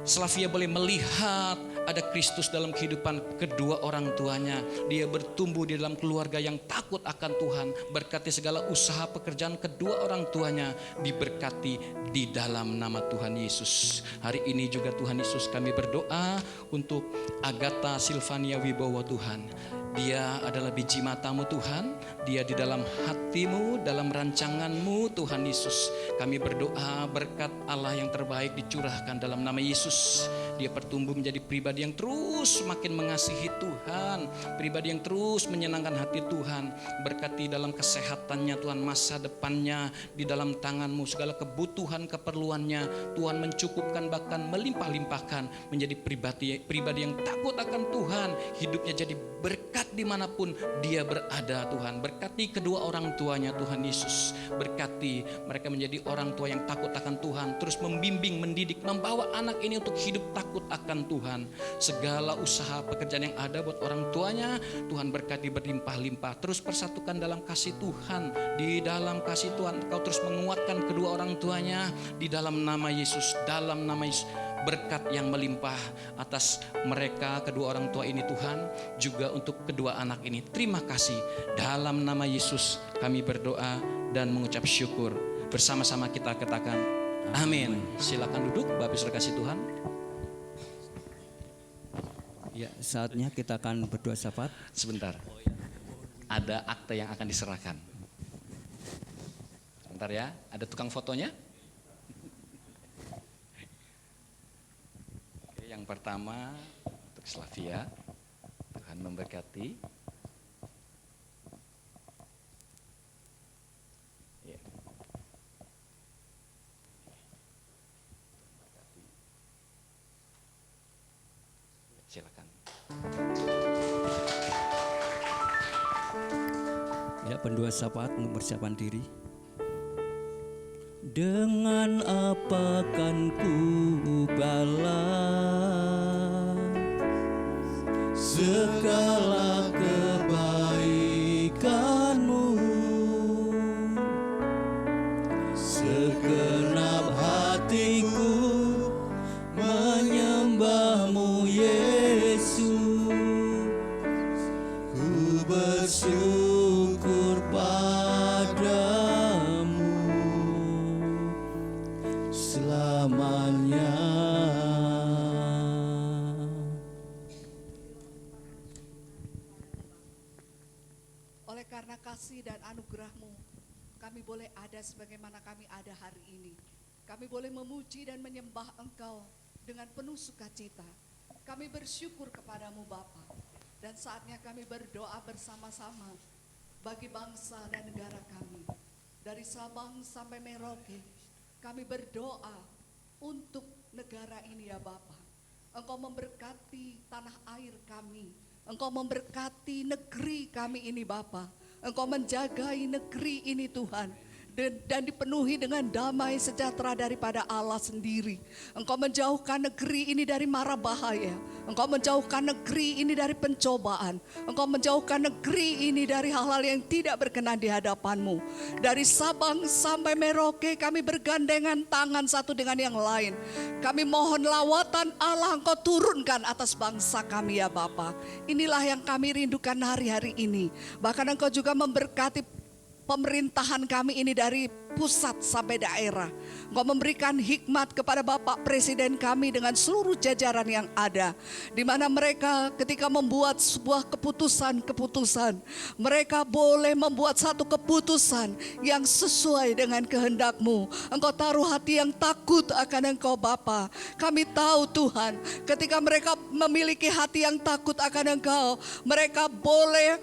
Slavia boleh melihat ada Kristus dalam kehidupan kedua orang tuanya. Dia bertumbuh di dalam keluarga yang takut akan Tuhan. Berkati segala usaha pekerjaan kedua orang tuanya, diberkati di dalam nama Tuhan Yesus. Hari ini juga Tuhan Yesus kami berdoa untuk Agatha Silvania Wibowo Tuhan. Dia adalah biji mata-Mu Tuhan, dia di dalam hati-Mu, dalam rancangan-Mu Tuhan Yesus. Kami berdoa berkat Allah yang terbaik dicurahkan dalam nama Yesus. Dia bertumbuh menjadi pribadi yang terus makin mengasihi Tuhan, pribadi yang terus menyenangkan hati Tuhan. Berkati dalam kesehatannya Tuhan, masa depannya di dalam tangan-Mu. Segala kebutuhan keperluannya Tuhan mencukupkan, bahkan melimpah-limpahkan. Menjadi pribadi yang takut akan Tuhan. Hidupnya jadi berkat dimanapun dia berada Tuhan. Berkati kedua orang tuanya Tuhan Yesus. Berkati mereka menjadi orang tua yang takut akan Tuhan, terus membimbing, mendidik, membawa anak ini untuk hidup takut akan Tuhan. Segala usaha pekerjaan yang ada buat orang tuanya Tuhan berkati berlimpah-limpah. Terus persatukan dalam kasih Tuhan. Di dalam kasih Tuhan Kau terus menguatkan kedua orang tuanya di dalam nama Yesus. Dalam nama Yesus, berkat yang melimpah atas mereka kedua orang tua ini Tuhan, juga untuk kedua anak ini. Terima kasih. Dalam nama Yesus kami berdoa dan mengucap syukur. Bersama-sama kita katakan amin. Silakan duduk Bapak Saudara kasih Tuhan. Ya, saatnya kita akan berdoa syafaat. Sebentar. Ada akte yang akan diserahkan. Sebentar ya, ada tukang fotonya. Yang pertama untuk Slavia, Tuhan memberkati. Ya. Silakan. Ya, pendoa syafaat untuk persiapan diri. Dengan apa kan ku balas segala kebaikan-Mu, segenap hatiku menyembah-Mu Yesus. Ku bersyukur padamu selamanya. Oleh karena kasih dan anugerah-Mu, kami boleh ada sebagaimana kami ada hari ini. Kami boleh memuji dan menyembah Engkau dengan penuh sukacita. Kami bersyukur kepadamu Bapa. Dan saatnya kami berdoa bersama-sama bagi bangsa dan negara kami. Dari Sabang sampai Merauke, kami berdoa untuk negara ini ya Bapa. Engkau memberkati tanah air kami. Engkau memberkati negeri kami ini Bapa. Engkau menjagai negeri ini Tuhan. dan dipenuhi dengan damai sejahtera daripada Allah sendiri. Engkau menjauhkan negeri ini dari mara bahaya. Engkau menjauhkan negeri ini dari pencobaan. Engkau menjauhkan negeri ini dari hal-hal yang tidak berkenan di hadapan-Mu. Dari Sabang sampai Merauke kami bergandengan tangan satu dengan yang lain. Kami mohon lawatan Allah Engkau turunkan atas bangsa kami ya Bapa. Inilah yang kami rindukan hari-hari ini. Bahkan Engkau juga memberkati pemerintahan kami ini dari pusat sampai daerah. Engkau memberikan hikmat kepada Bapak Presiden kami dengan seluruh jajaran yang ada. Di mana mereka ketika membuat sebuah keputusan, mereka boleh membuat satu keputusan yang sesuai dengan kehendak-Mu. Engkau taruh hati yang takut akan Engkau Bapa. Kami tahu Tuhan, ketika mereka memiliki hati yang takut akan Engkau, mereka boleh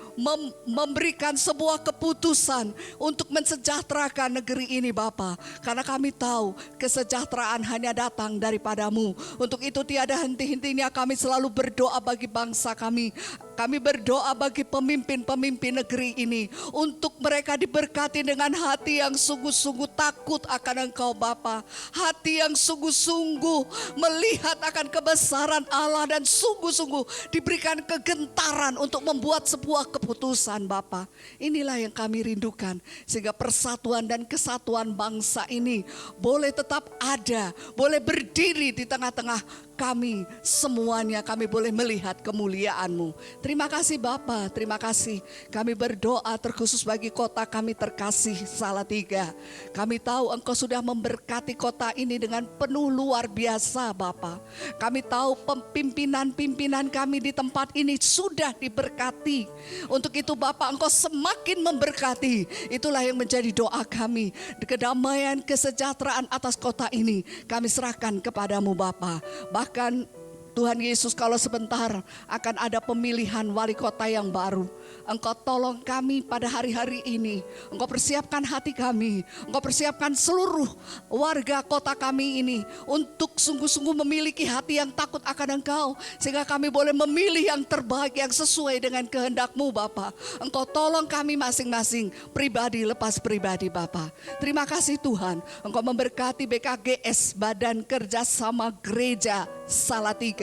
memberikan sebuah keputusan untuk mensejahterakan negeri ini Bapa, karena kami tahu kesejahteraan hanya datang daripada-Mu. Untuk itu tiada henti-hentinya kami selalu berdoa bagi bangsa kami. Kami berdoa bagi pemimpin-pemimpin negeri ini, untuk mereka diberkati dengan hati yang sungguh-sungguh takut akan Engkau Bapa, hati yang sungguh-sungguh melihat akan kebesaran Allah, dan sungguh-sungguh diberikan kegentaran untuk membuat sebuah keputusan Bapa. Inilah yang kami rindukan, sehingga persatuan dan kesatuan bangsa ini boleh tetap ada, boleh berdiri di tengah-tengah kami semuanya. Kami boleh melihat kemuliaan-Mu. Terima kasih Bapa, terima kasih. Kami berdoa terkhusus bagi kota kami terkasih Salatiga. Kami tahu Engkau sudah memberkati kota ini dengan penuh luar biasa Bapa. Kami tahu pimpinan-pimpinan kami di tempat ini sudah diberkati. Untuk itu Bapa, Engkau semakin memberkati. Itulah yang menjadi doa kami. Kedamaian, kesejahteraan atas kota ini kami serahkan kepadamu Bapa. Bahkan Tuhan Yesus, kalau sebentar akan ada pemilihan wali kota yang baru, Engkau tolong kami pada hari-hari ini. Engkau persiapkan hati kami, Engkau persiapkan seluruh warga kota kami ini untuk sungguh-sungguh memiliki hati yang takut akan Engkau, sehingga kami boleh memilih yang terbaik yang sesuai dengan kehendak-Mu Bapa. Engkau tolong kami masing-masing, pribadi lepas pribadi Bapa. Terima kasih Tuhan, Engkau memberkati BKGS, Badan Kerjasama Gereja Salatiga.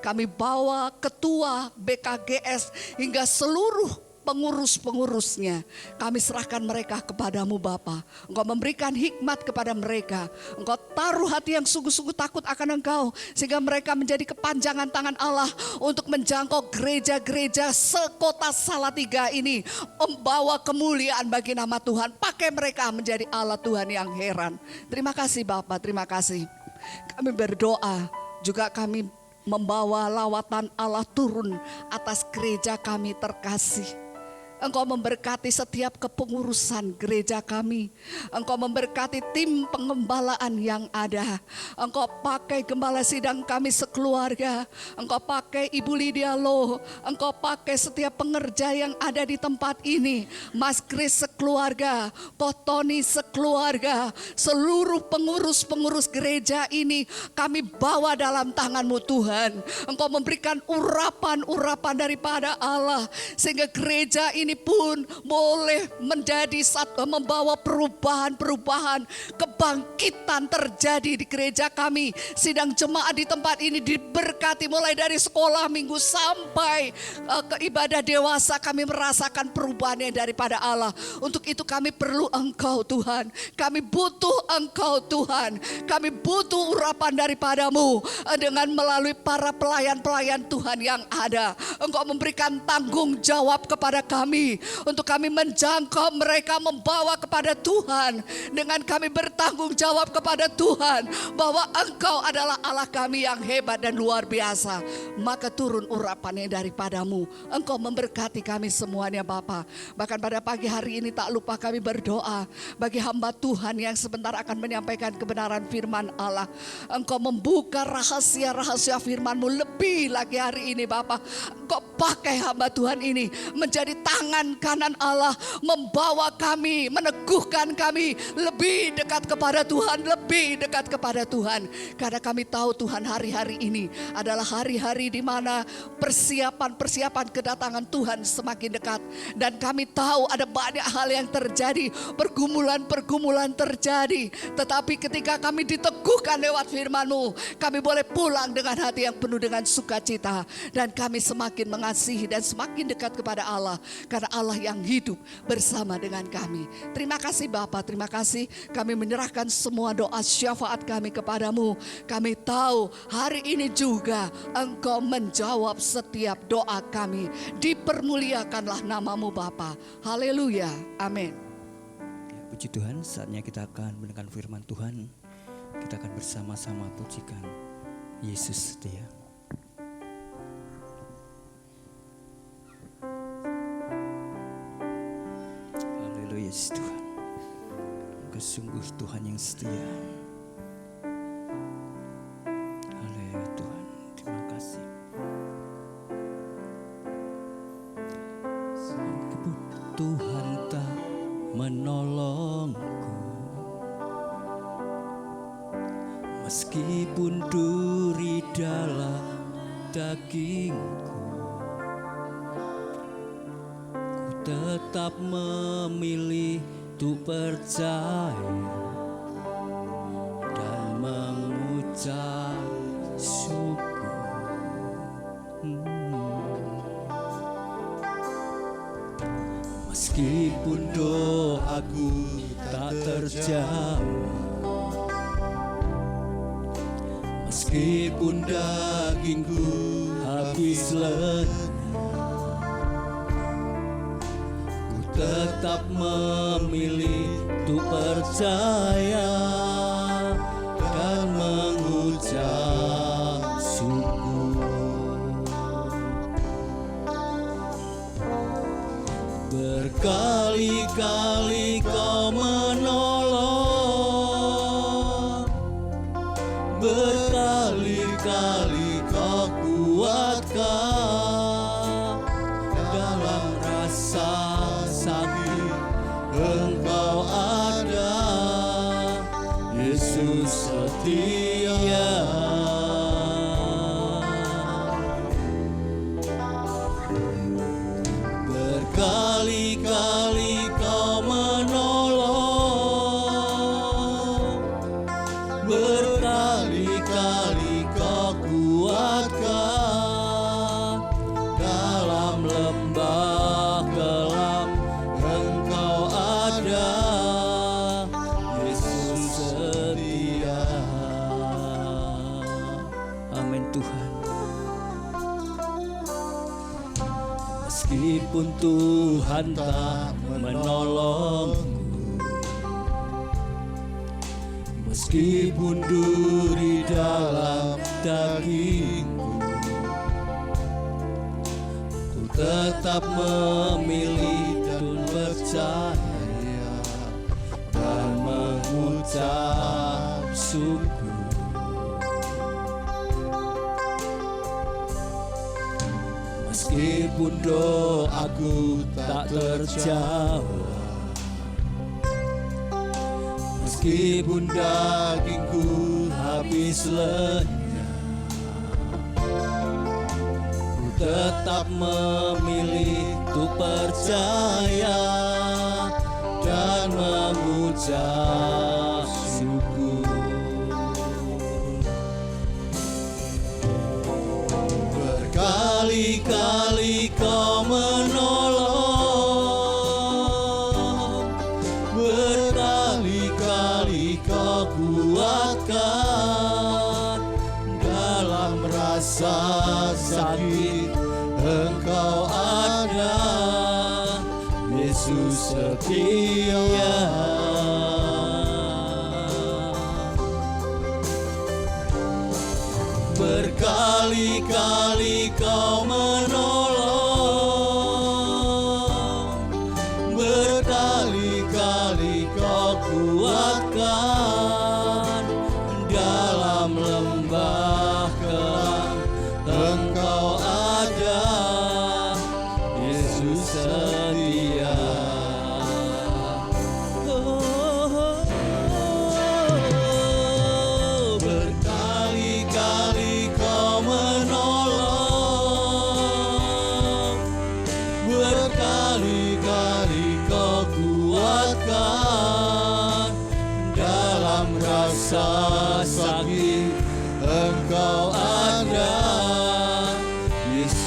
Kami bawa ketua BKGS hingga seluruh pengurus-pengurusnya. Kami serahkan mereka kepadamu Bapa. Engkau memberikan hikmat kepada mereka. Engkau taruh hati yang sungguh-sungguh takut akan Engkau, sehingga mereka menjadi kepanjangan tangan Allah untuk menjangkau gereja-gereja sekota Salatiga ini, membawa kemuliaan bagi nama Tuhan. Pakai mereka menjadi alat Tuhan yang heran. Terima kasih Bapa, terima kasih. Kami berdoa, juga kami membawa lawatan Allah turun atas gereja kami terkasih. Engkau memberkati setiap kepengurusan gereja kami. Engkau memberkati tim pengembalaan yang ada. Engkau pakai gembala sidang kami sekeluarga. Engkau pakai Ibu Lydia Loh. Engkau pakai setiap pengerja yang ada di tempat ini. Mas Kris sekeluarga, Kotoni sekeluarga, seluruh pengurus-pengurus gereja ini kami bawa dalam tangan-Mu Tuhan. Engkau memberikan urapan-urapan daripada Allah, sehingga gereja ini pun boleh menjadi satu, membawa perubahan-perubahan, kebangkitan terjadi di gereja kami. Sidang jemaat di tempat ini diberkati mulai dari sekolah minggu sampai ke ibadah dewasa. Kami merasakan perubahan yang daripada Allah. Untuk itu kami perlu Engkau Tuhan. Kami butuh Engkau Tuhan. Kami butuh urapan daripada-Mu dengan melalui para pelayan-pelayan Tuhan yang ada. Engkau memberikan tanggung jawab kepada kami untuk kami menjangkau mereka, membawa kepada Tuhan. Dengan kami bertanggung jawab kepada Tuhan bahwa Engkau adalah Allah kami yang hebat dan luar biasa, maka turun urapannya daripada-Mu. Engkau memberkati kami semuanya Bapa. Bahkan pada pagi hari ini tak lupa kami berdoa bagi hamba Tuhan yang sebentar akan menyampaikan kebenaran firman Allah. Engkau membuka rahasia-rahasia firman-Mu lebih lagi hari ini Bapa. Engkau pakai hamba Tuhan ini menjadi tangan kanan Allah, membawa kami, meneguhkan kami lebih dekat kepada Tuhan, lebih dekat kepada Tuhan. Karena kami tahu Tuhan, hari-hari ini adalah hari-hari di mana persiapan kedatangan Tuhan semakin dekat. Dan kami tahu ada banyak hal yang terjadi, pergumulan-pergumulan terjadi. Tetapi ketika kami diteguhkan lewat firman-Mu, kami boleh pulang dengan hati yang penuh dengan sukacita. Dan kami semakin mengasihi dan semakin dekat kepada Allah. Karena Allah yang hidup bersama dengan kami. Terima kasih Bapa, terima kasih. Kami menyerahkan semua doa syafaat kami kepadamu. Kami tahu hari ini juga Engkau menjawab setiap doa kami. Dipermuliakanlah nama-Mu Bapa. Haleluya, amin. Ya, puji Tuhan, saatnya kita akan mendengar firman Tuhan. Kita akan bersama-sama pujikan Yesus setia. Haleluya Tuhan. Engkau sungguh Tuhan yang setia. Haleluya Tuhan, terima kasih. Meskipun Tuhan tak menolongku, meskipun duri dalam dagingku, ku tetap memilih untuk percaya dan mengucap syukur. Meskipun doaku tak terjawab, meskipun dagingku habis lenyap, ku tetap memilih untuk percaya dan mengucap syukur. Berkali-kali Kau menolong, berkali-kali Kau kuatkan. Dalam rasa sakit Engkau ada, Yesus setia. Berkali-kali Kau menolong, berkali-kali Kau kuatkan. Dalam lembah gelap Engkau ada, Yesus setia. Amin Tuhan. Meskipun Tuhan tak menolongku, meskipun duri dalam dagingku, ku tetap memilih untuk percaya dan mengucap syukur. Meskipun doaku tak terjawab, meskipun dagingku habis lenyap, ku tetap memilih untuk percaya dan mengucap syukur. Berkali-kali Kau menolong, berkali-kali Kau kuatkan. Dalam rasa sakit Engkau ada, Yesus setia. Berkali-kali Kau menolong, berkali-kali Kau kuatkan. Dalam lembah gelap Engkau ada,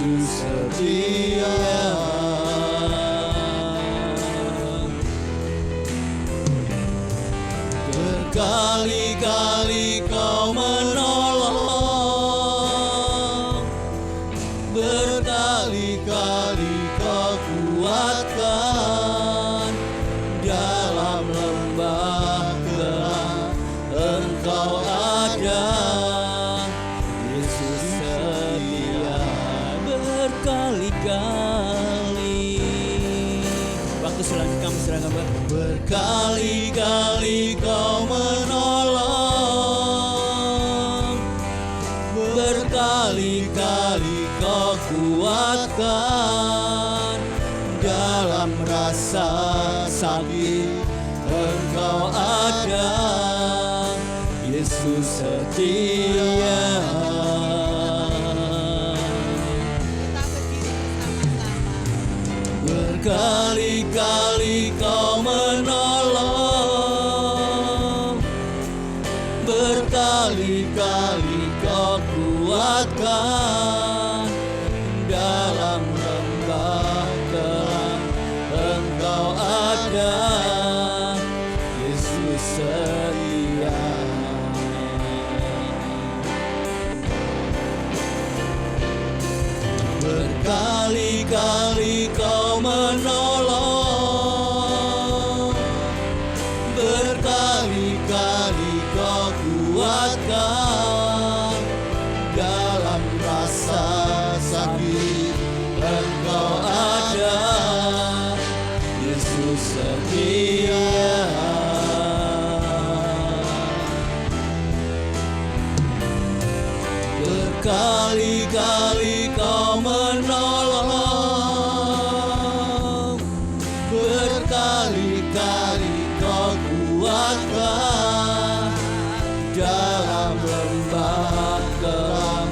Yesus setia. Berkali-kali kau menolong, berkali-kali kau kuatkan, dalam lembah gelap Engkau ada, Yesus setia. Berkali-kali, waktu selanjutnya kami serahkan Pak. Berkali-kali kau menolong, berkali-kali kau kuatkan, dalam rasa sakit Engkau ada, Yesus setia. Kita berdiri bersama-sama. Berkali-kali kau menolong, berkali-kali kau kuatkan, dalam lembah gelap Engkau ada, Yesus setia. Berkali-kali kau menolong, berkali-kali kau kuatkan, dalam rasa sakit Engkau ada, Yesus setia. Berkali-kali kau menolong, berkali-kali kau kuatkan, dalam lembah gelap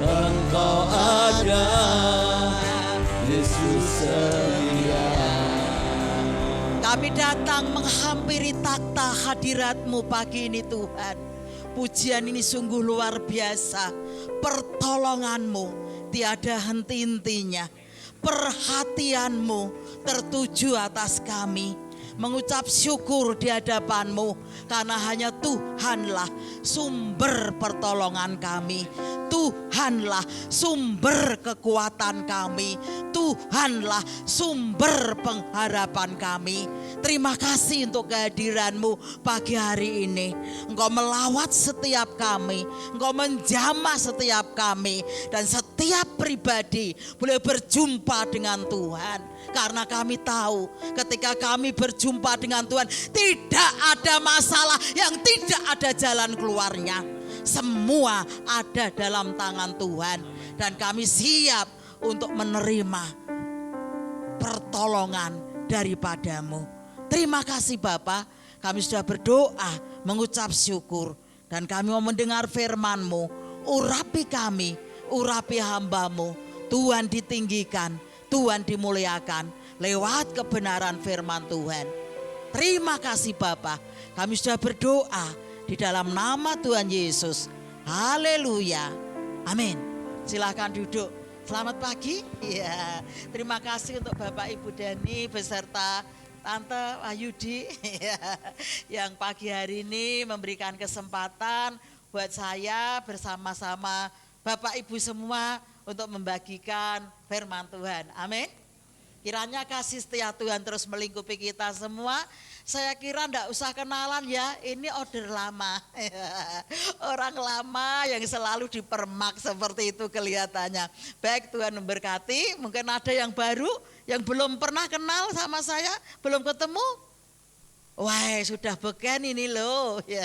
Engkau ada, Yesus setia. Kami datang menghampiri takhta hadirat-Mu pagi ini Tuhan. Pujian ini sungguh luar biasa. Pertolongan-Mu tiada henti-hentinya. Perhatian-Mu tertuju atas kami. Mengucap syukur di hadapan-Mu karena hanya Tuhanlah sumber pertolongan kami. Tuhanlah sumber kekuatan kami. Tuhanlah sumber pengharapan kami. Terima kasih untuk kehadiran-Mu pagi hari ini. Engkau melawat setiap kami, Engkau menjamah setiap kami, dan setiap pribadi boleh berjumpa dengan Tuhan. Karena kami tahu ketika kami berjumpa dengan Tuhan, tidak ada masalah yang tidak ada jalan keluarnya. Semua ada dalam tangan Tuhan, dan kami siap untuk menerima pertolongan daripada-Mu. Terima kasih Bapa, kami sudah berdoa mengucap syukur, dan kami mau mendengar firman-Mu. Urapi kami, urapi hamba-Mu. Tuhan ditinggikan, Tuhan dimuliakan lewat kebenaran firman Tuhan. Terima kasih Bapa, kami sudah berdoa di dalam nama Tuhan Yesus. Haleluya. Amin. Silakan duduk. Selamat pagi. Ya, terima kasih untuk Bapak Ibu Dani beserta Tante Wahyudi yang pagi hari ini memberikan kesempatan buat saya bersama-sama Bapak Ibu semua untuk membagikan firman Tuhan. Amin. Kiranya kasih setia Tuhan terus melingkupi kita semua. Saya kira enggak usah kenalan ya, ini order lama. Orang lama yang selalu dipermak seperti itu kelihatannya. Baik, Tuhan memberkati. Mungkin ada yang baru, yang belum pernah kenal sama saya, belum ketemu. Wah, sudah beken ini loh ya.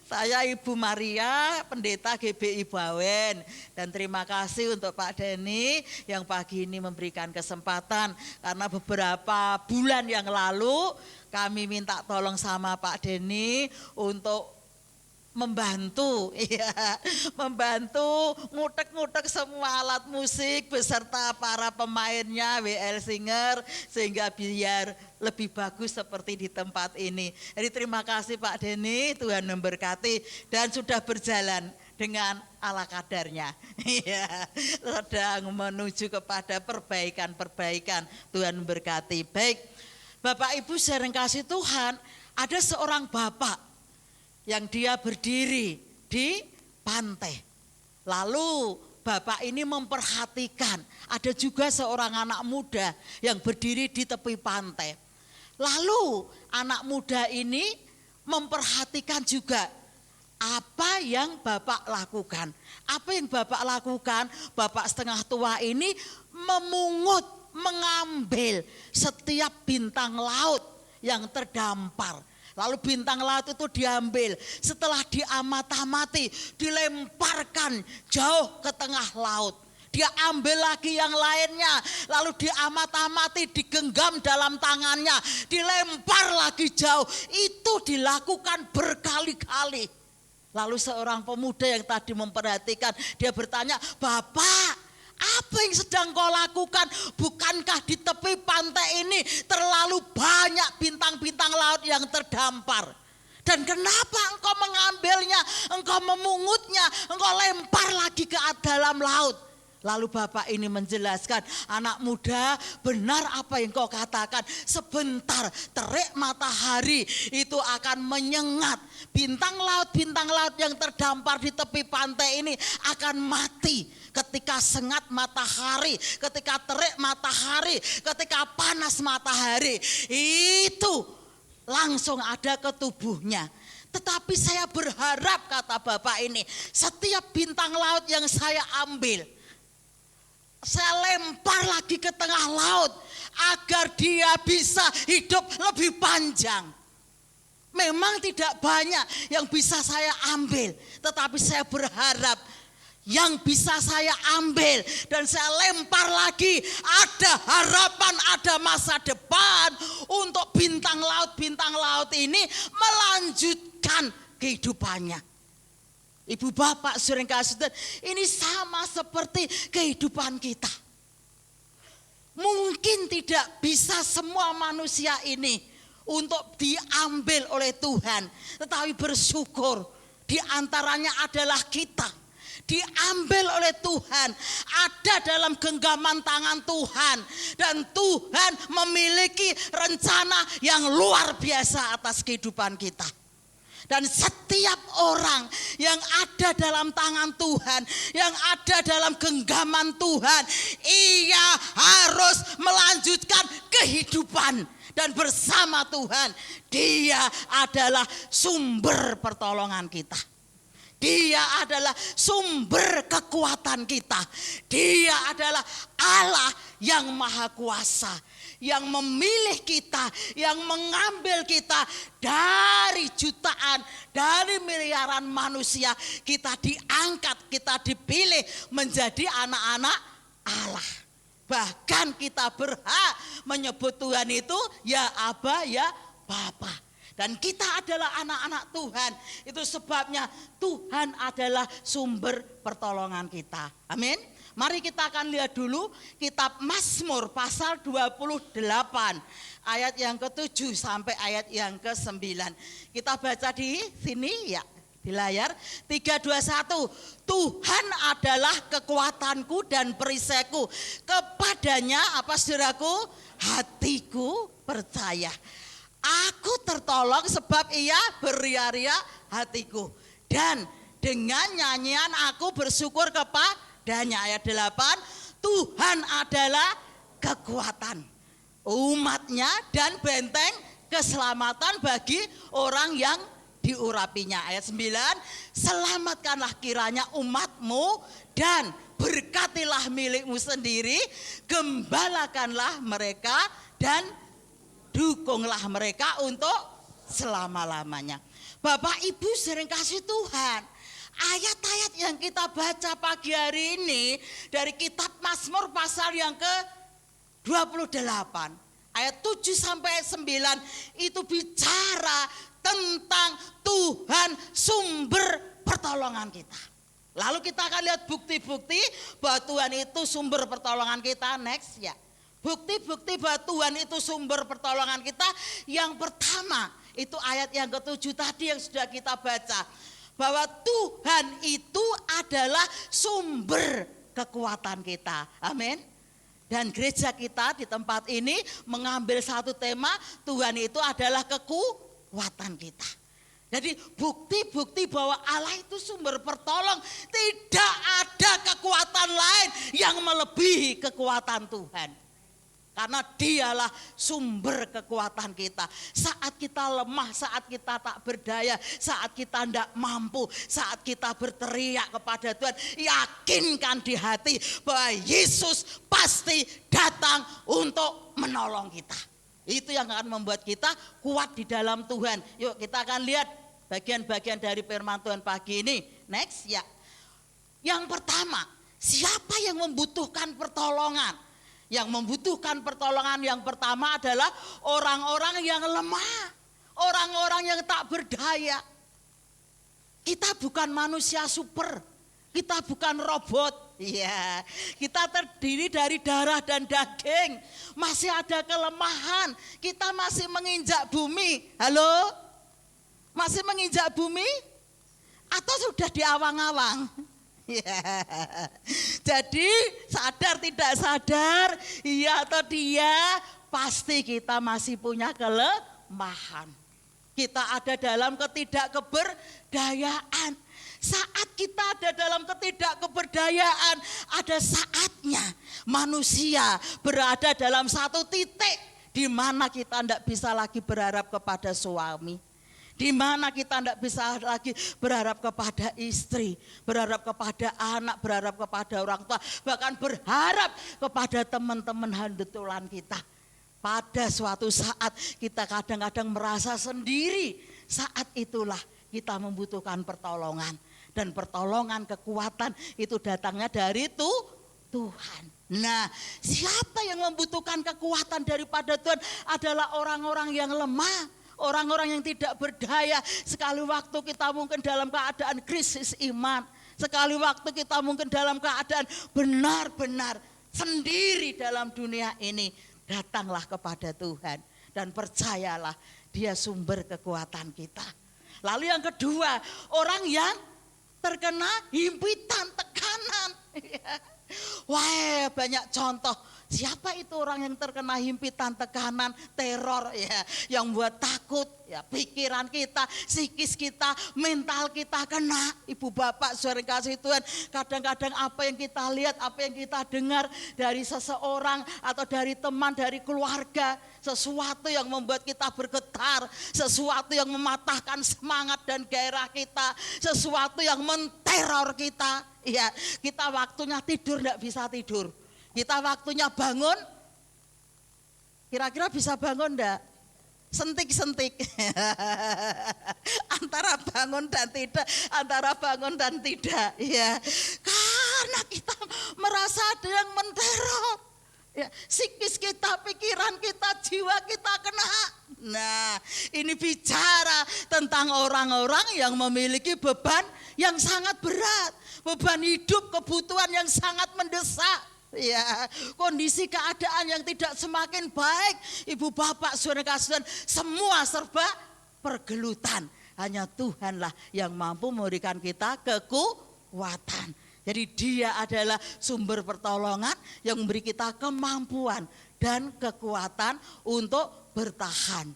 Saya Ibu Maria, pendeta GBI Bawen, dan terima kasih untuk Pak Denny yang pagi ini memberikan kesempatan, karena beberapa bulan yang lalu kami minta tolong sama Pak Denny untuk membantu, ya, membantu ngutek-ngutek semua alat musik beserta para pemainnya, WL Singer, sehingga biar lebih bagus seperti di tempat ini. Jadi terima kasih Pak Denny, Tuhan memberkati, dan sudah berjalan dengan ala kadarnya. Iya, sedang menuju kepada perbaikan-perbaikan. Tuhan berkati. Baik, Bapak Ibu sering kasih Tuhan, ada seorang bapak yang dia berdiri di pantai. Lalu bapak ini memperhatikan, ada juga seorang anak muda yang berdiri di tepi pantai. Lalu anak muda ini memperhatikan juga apa yang bapak lakukan. Apa yang bapak lakukan? Bapak setengah tua ini mengambil setiap bintang laut yang terdampar. Lalu bintang laut itu diambil, setelah diamat-amati, dilemparkan jauh ke tengah laut. Dia ambil lagi yang lainnya, lalu diamat-amati, digenggam dalam tangannya, dilempar lagi jauh. Itu dilakukan berkali-kali. Lalu seorang pemuda yang tadi memperhatikan, dia bertanya, "Bapak, apa yang sedang kau lakukan? Bukankah di tepi pantai ini terlalu banyak bintang-bintang laut yang terdampar? Dan kenapa engkau mengambilnya, engkau memungutnya, engkau lempar lagi ke dalam laut?" Lalu bapak ini menjelaskan, "Anak muda, benar apa yang kau katakan. Sebentar terik matahari itu akan menyengat. Bintang laut yang terdampar di tepi pantai ini akan mati ketika sengat matahari, ketika terik matahari, ketika panas matahari. Itu langsung ada ke tubuhnya. Tetapi saya berharap," kata bapak ini, "setiap bintang laut yang saya ambil, saya lempar lagi ke tengah laut agar dia bisa hidup lebih panjang. Memang tidak banyak yang bisa saya ambil, tetapi saya berharap yang bisa saya ambil dan saya lempar lagi, ada harapan, ada masa depan untuk bintang laut ini melanjutkan kehidupannya." Ibu bapak sering kasih, ini sama seperti kehidupan kita. Mungkin tidak bisa semua manusia ini untuk diambil oleh Tuhan, tetapi bersyukur di antaranya adalah kita. Diambil oleh Tuhan, ada dalam genggaman tangan Tuhan, dan Tuhan memiliki rencana yang luar biasa atas kehidupan kita. Dan setiap orang yang ada dalam tangan Tuhan, yang ada dalam genggaman Tuhan, ia harus melanjutkan kehidupan. Dan bersama Tuhan, dia adalah sumber pertolongan kita. Dia adalah sumber kekuatan kita. Dia adalah Allah yang maha kuasa, yang memilih kita, yang mengambil kita dari jutaan, dari miliaran manusia. Kita diangkat, kita dipilih menjadi anak-anak Allah. Bahkan kita berhak menyebut Tuhan itu ya Aba, ya Bapa. Dan kita adalah anak-anak Tuhan. Itu sebabnya Tuhan adalah sumber pertolongan kita. Amin. Mari kita akan lihat dulu kitab Mazmur pasal 28 ayat yang ke-7 sampai ayat yang ke-9. Kita baca di sini ya, di layar. 321. Tuhan adalah kekuatanku dan perisaiku. Kepadanya apa saudaraku? Hatiku percaya. Aku tertolong sebab ia beria-ria hatiku. Dan dengan nyanyian aku bersyukur kepadanya. Ayat 8, Tuhan adalah kekuatan umatnya dan benteng keselamatan bagi orang yang diurapinya. Ayat 9, selamatkanlah kiranya umatmu dan berkatilah milikmu sendiri. Gembalakanlah mereka dan dukunglah mereka untuk selama-lamanya. Bapak Ibu sering kasih Tuhan, ayat-ayat yang kita baca pagi hari ini dari kitab Mazmur pasal yang ke-28 ayat 7 sampai 9 itu bicara tentang Tuhan sumber pertolongan kita. Lalu kita akan lihat bukti-bukti bahwa Tuhan itu sumber pertolongan kita. Next ya. Bukti-bukti bahwa Tuhan itu sumber pertolongan kita. Yang pertama itu ayat yang ke-7 tadi yang sudah kita baca. bahwa Tuhan itu adalah sumber kekuatan kita. Amin. Dan gereja kita di tempat ini mengambil satu tema, Tuhan itu adalah kekuatan kita. Jadi bukti-bukti bahwa Allah itu sumber pertolong. Tidak ada kekuatan lain yang melebihi kekuatan Tuhan. Karena dialah sumber kekuatan kita. Saat kita lemah, saat kita tak berdaya, saat kita tidak mampu, saat kita berteriak kepada Tuhan, yakinkan di hati bahwa Yesus pasti datang untuk menolong kita. Itu yang akan membuat kita kuat di dalam Tuhan. Yuk kita akan lihat bagian-bagian dari firman Tuhan pagi ini. Next ya. Yang pertama, siapa yang membutuhkan pertolongan? Yang membutuhkan pertolongan yang pertama adalah orang-orang yang lemah, orang-orang yang tak berdaya. Kita bukan manusia super, kita bukan robot. Ya, kita terdiri dari darah dan daging, masih ada kelemahan, kita masih menginjak bumi. Halo? Masih menginjak bumi? Atau sudah di awang-awang? Ya. Jadi sadar tidak sadar, iya atau dia, pasti kita masih punya kelemahan. Kita ada dalam ketidakberdayaan. Saat kita ada dalam ketidakberdayaan, ada saatnya manusia berada dalam satu titik di mana kita tidak bisa lagi berharap kepada suami. Di mana kita tidak bisa lagi berharap kepada istri, berharap kepada anak, berharap kepada orang tua, bahkan berharap kepada teman-teman handutulan kita. Pada suatu saat kita kadang-kadang merasa sendiri, saat itulah kita membutuhkan pertolongan. Dan pertolongan, kekuatan itu datangnya dari Tuhan. Nah, siapa yang membutuhkan kekuatan daripada Tuhan adalah orang-orang yang lemah. Orang-orang yang tidak berdaya. Sekali waktu kita mungkin dalam keadaan krisis iman. Sekali waktu kita mungkin dalam keadaan benar-benar sendiri dalam dunia ini. Datanglah kepada Tuhan. Dan percayalah, dia sumber kekuatan kita. Lalu yang kedua, orang yang terkena himpitan, tekanan. Wah, banyak contoh. Siapa itu orang yang terkena himpitan, tekanan, teror ya, yang buat takut ya, pikiran kita, psikis kita, mental kita kena. Ibu bapak saudara kasih Tuhan, kadang-kadang apa yang kita lihat, apa yang kita dengar dari seseorang atau dari teman, dari keluarga, sesuatu yang membuat kita bergetar, sesuatu yang mematahkan semangat dan gairah kita, sesuatu yang menteror kita. Ya, kita waktunya tidur tidak bisa tidur. Kita waktunya bangun, kira-kira bisa bangun enggak? Sentik-sentik. Antara bangun dan tidak, antara bangun dan tidak. Ya, karena kita merasa ada yang menteror. Ya, psikis kita, pikiran kita, jiwa kita kena. Nah, ini bicara tentang orang-orang yang memiliki beban yang sangat berat. Beban hidup, kebutuhan yang sangat mendesak. Ya, kondisi keadaan yang tidak semakin baik, ibu bapak saudara kasih, semua serba pergelutan. Hanya Tuhanlah yang mampu memberikan kita kekuatan. Jadi dia adalah sumber pertolongan yang memberi kita kemampuan dan kekuatan untuk bertahan.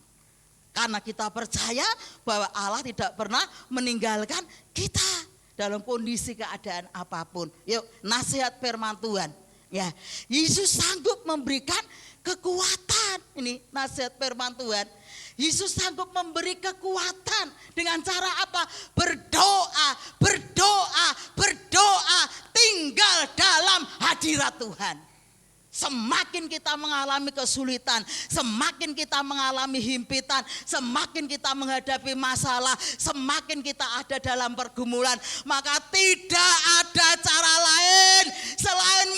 Karena kita percaya bahwa Allah tidak pernah meninggalkan kita dalam kondisi keadaan apapun. Yuk, nasihat firman Tuhan. Ya, Yesus sanggup memberikan kekuatan. Ini nasihat firman Tuhan. Yesus sanggup memberi kekuatan dengan cara apa? Berdoa, berdoa, berdoa, tinggal dalam hadirat Tuhan. Semakin kita mengalami kesulitan, semakin kita mengalami himpitan, semakin kita menghadapi masalah, semakin kita ada dalam pergumulan, maka tidak ada cara lain selain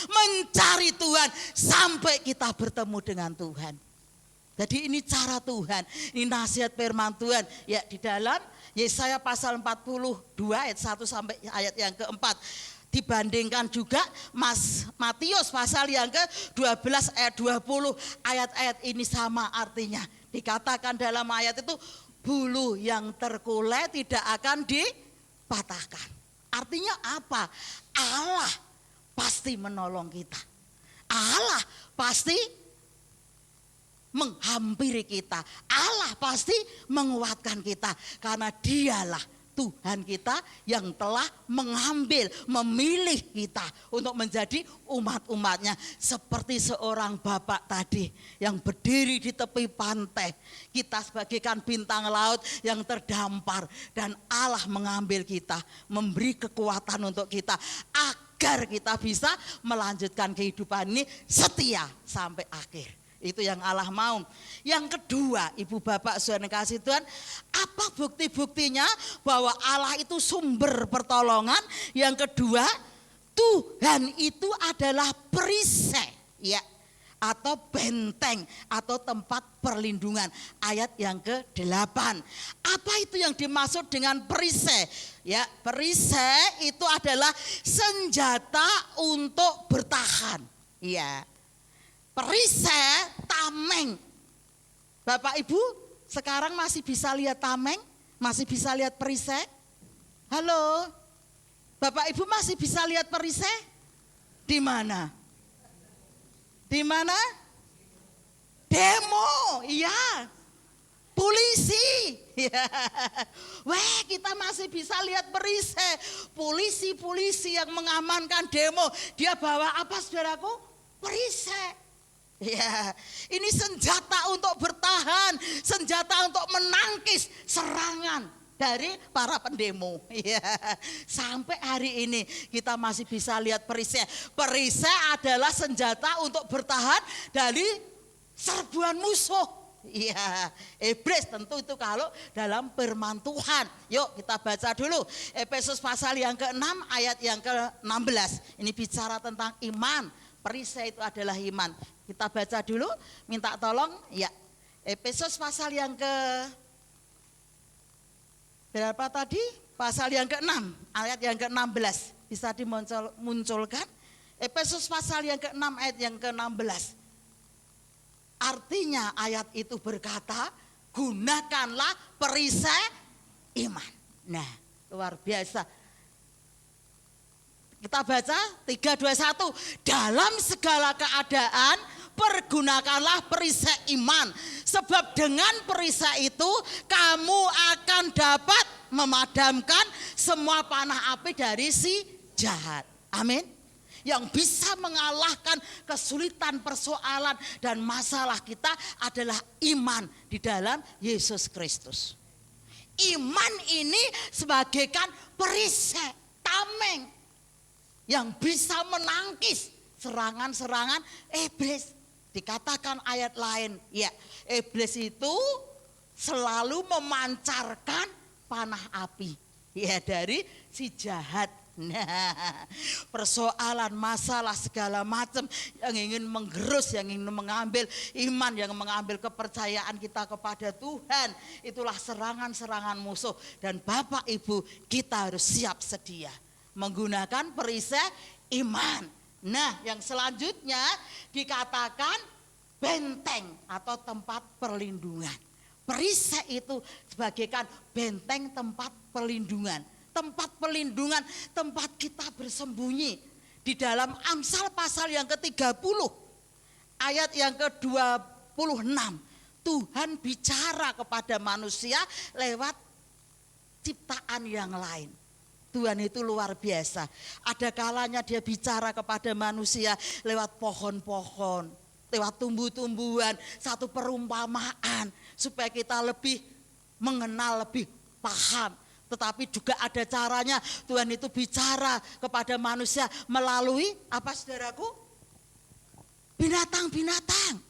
mencari Tuhan sampai kita bertemu dengan Tuhan. Jadi ini cara Tuhan, ini nasihat firman Tuhan ya di dalam Yesaya pasal 42 ayat 1 sampai ayat yang keempat. Dibandingkan juga Matius pasal yang ke-12 ayat 20, ayat-ayat ini sama artinya. Dikatakan dalam ayat itu, bulu yang terkulai tidak akan dipatahkan. Artinya apa? Allah pasti menolong kita. Allah pasti menghampiri kita. Allah pasti menguatkan kita. Karena dialah Tuhan kita yang telah mengambil, memilih kita untuk menjadi umat-umatnya. Seperti seorang bapak tadi yang berdiri di tepi pantai. Kita sebagaikan bintang laut yang terdampar. Dan Allah mengambil kita, memberi kekuatan untuk kita. Agar kita bisa melanjutkan kehidupan ini setia sampai akhir. Itu yang Allah mau. Yang kedua, ibu bapak saudara kasih Tuhan, apa bukti-buktinya bahwa Allah itu sumber pertolongan? Yang kedua, Tuhan itu adalah perisai, ya, atau benteng atau tempat perlindungan. Ayat yang ke-8. Apa itu yang dimaksud dengan perisai? Ya, perisai itu adalah senjata untuk bertahan. Ya. Perisai, tameng. Bapak Ibu sekarang masih bisa lihat tameng? Masih bisa lihat perisai? Halo? Bapak Ibu masih bisa lihat perisai? Di mana? Di mana? Demo, iya. Polisi. Ya. Wah, kita masih bisa lihat perisai. Polisi-polisi yang mengamankan demo. Dia bawa apa saudaraku? Perisai. Ya, ini senjata untuk bertahan, senjata untuk menangkis serangan dari para pendemo. Ya, sampai hari ini kita masih bisa lihat perisai. Perisai adalah senjata untuk bertahan dari serbuan musuh. Iya, iblis tentu itu kalau dalam firman Tuhan. Yuk kita baca dulu Efesus pasal yang ke-6 ayat yang ke-16. Ini bicara tentang iman. Perisai itu adalah iman. Kita baca dulu, minta tolong ya. Efesus pasal yang ke berapa tadi? Pasal yang ke-6, ayat yang ke-16. Bisa dimunculkan? Efesus pasal yang ke-6 ayat yang ke-16. Artinya ayat itu berkata, gunakanlah perisai iman. Nah, luar biasa. Kita baca 3, 2, 1. Dalam segala keadaan pergunakanlah perisai iman. Sebab dengan perisai itu kamu akan dapat memadamkan semua panah api dari si jahat. Amin. Yang bisa mengalahkan kesulitan, persoalan dan masalah kita adalah iman di dalam Yesus Kristus. Iman ini sebagaikan perisai, tameng yang bisa menangkis serangan-serangan iblis. Dikatakan ayat lain, ya, iblis itu selalu memancarkan panah api, ya, dari si jahat. Nah, persoalan, masalah segala macam yang ingin menggerus, yang ingin mengambil iman, yang mengambil kepercayaan kita kepada Tuhan, itulah serangan-serangan musuh. Dan Bapak Ibu, kita harus siap sedia menggunakan perisai iman. Nah, yang selanjutnya dikatakan benteng atau tempat perlindungan. Perisai itu sebagaikan benteng, tempat perlindungan. Tempat perlindungan, tempat kita bersembunyi. Di dalam Amsal pasal yang ke-30, ayat yang ke-26, Tuhan bicara kepada manusia lewat ciptaan yang lain. Tuhan itu luar biasa. Ada kalanya dia bicara kepada manusia lewat pohon-pohon, lewat tumbuh-tumbuhan, satu perumpamaan supaya kita lebih mengenal, lebih paham. Tetapi juga ada caranya Tuhan itu bicara kepada manusia melalui apa saudaraku? Binatang-binatang.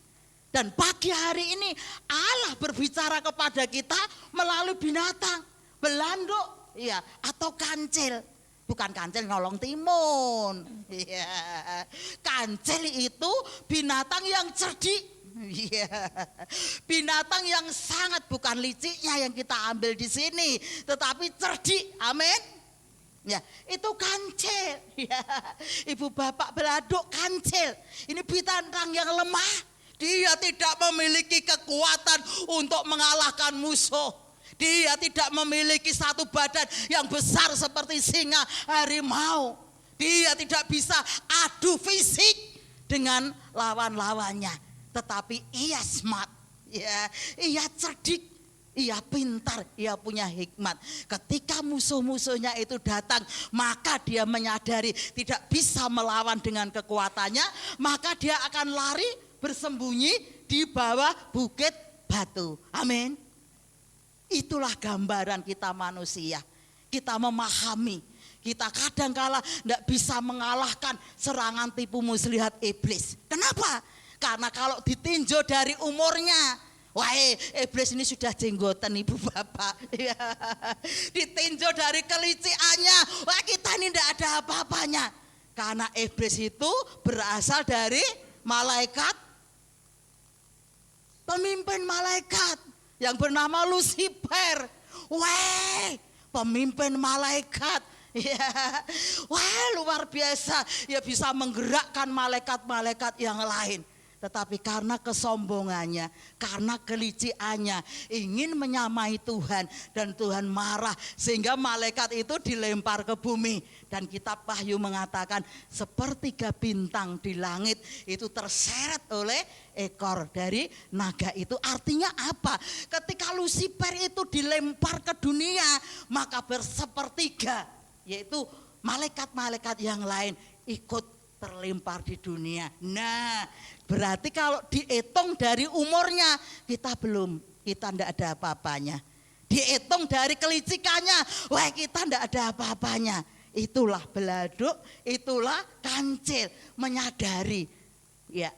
Dan pagi hari ini Allah berbicara kepada kita melalui binatang, belanduk. Iya, atau kancil. Bukan kancil nyolong timun. Iya. Kancil itu binatang yang cerdik. Iya. Binatang yang sangat, bukan liciknya yang kita ambil di sini, tetapi cerdik. Amin. Ya, itu kancil. Ya. Ibu bapak beladuk kancil. Ini binatang yang lemah. Dia tidak memiliki kekuatan untuk mengalahkan musuh. Dia tidak memiliki satu badan yang besar seperti singa, harimau. Dia tidak bisa adu fisik dengan lawan-lawannya. Tetapi ia smart, ya, ia cerdik, ia pintar, ia punya hikmat. Ketika musuh-musuhnya itu datang, maka dia menyadari tidak bisa melawan dengan kekuatannya, maka dia akan lari bersembunyi di bawah bukit batu. Amin. Itulah gambaran kita manusia. Kita memahami, kita kadang-kala tidak bisa mengalahkan serangan tipu muslihat iblis. Kenapa? Karena kalau ditinjau dari umurnya, wah, iblis ini sudah jenggotan ibu bapak. Ya. Ditinjau dari kelicikannya, wah kita ini tidak ada apa-apanya. Karena iblis itu berasal dari malaikat, pemimpin malaikat yang bernama Lucifer. Wah, pemimpin malaikat. Ya, wah luar biasa. Ya bisa menggerakkan malaikat-malaikat yang lain. Tetapi karena kesombongannya, karena kelicikannya, ingin menyamai Tuhan, dan Tuhan marah sehingga malaikat itu dilempar ke bumi. Dan kitab Wahyu mengatakan sepertiga bintang di langit itu terseret oleh ekor dari naga itu. Artinya apa? Ketika Lucifer itu dilempar ke dunia, maka bersepertiga, yaitu malaikat-malaikat yang lain ikut terlempar di dunia. Nah, berarti kalau dihitung dari umurnya, kita tidak ada apa-apanya. Dihitung dari kelicikannya, wah kita tidak ada apa-apanya. Itulah beladuk, itulah kancil, menyadari, ya,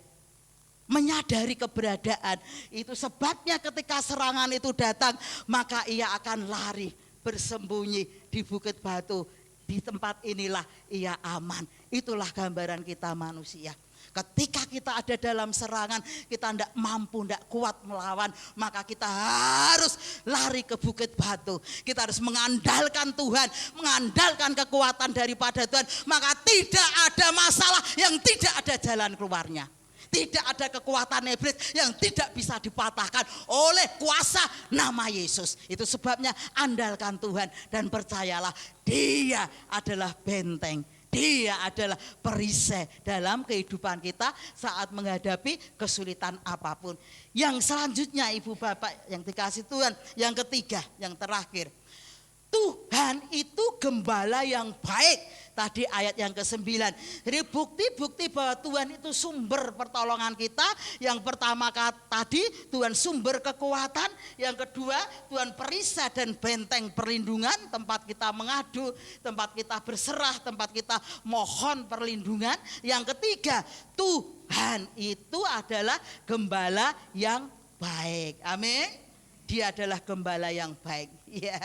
menyadari keberadaan. Itu sebabnya ketika serangan itu datang, maka ia akan lari bersembunyi di bukit batu. Di tempat inilah ia aman. Itulah gambaran kita manusia. Ketika kita ada dalam serangan, kita tidak mampu, tidak kuat melawan, maka kita harus lari ke bukit batu. Kita harus mengandalkan Tuhan, mengandalkan kekuatan daripada Tuhan. Maka tidak ada masalah yang tidak ada jalan keluarnya. Tidak ada kekuatan iblis yang tidak bisa dipatahkan oleh kuasa nama Yesus. Itu sebabnya andalkan Tuhan dan percayalah, Dia adalah benteng. Dia adalah perisai dalam kehidupan kita saat menghadapi kesulitan apapun. Yang selanjutnya ibu bapak yang dikasih Tuhan, yang ketiga, yang terakhir. Tuhan itu gembala yang baik. Tadi ayat yang ke-9. Jadi bukti-bukti bahwa Tuhan itu sumber pertolongan kita. Yang pertama tadi Tuhan sumber kekuatan. Yang kedua Tuhan perisai dan benteng perlindungan. Tempat kita mengadu, tempat kita berserah, tempat kita mohon perlindungan. Yang ketiga Tuhan itu adalah gembala yang baik. Amin. Dia adalah gembala yang baik. Ya.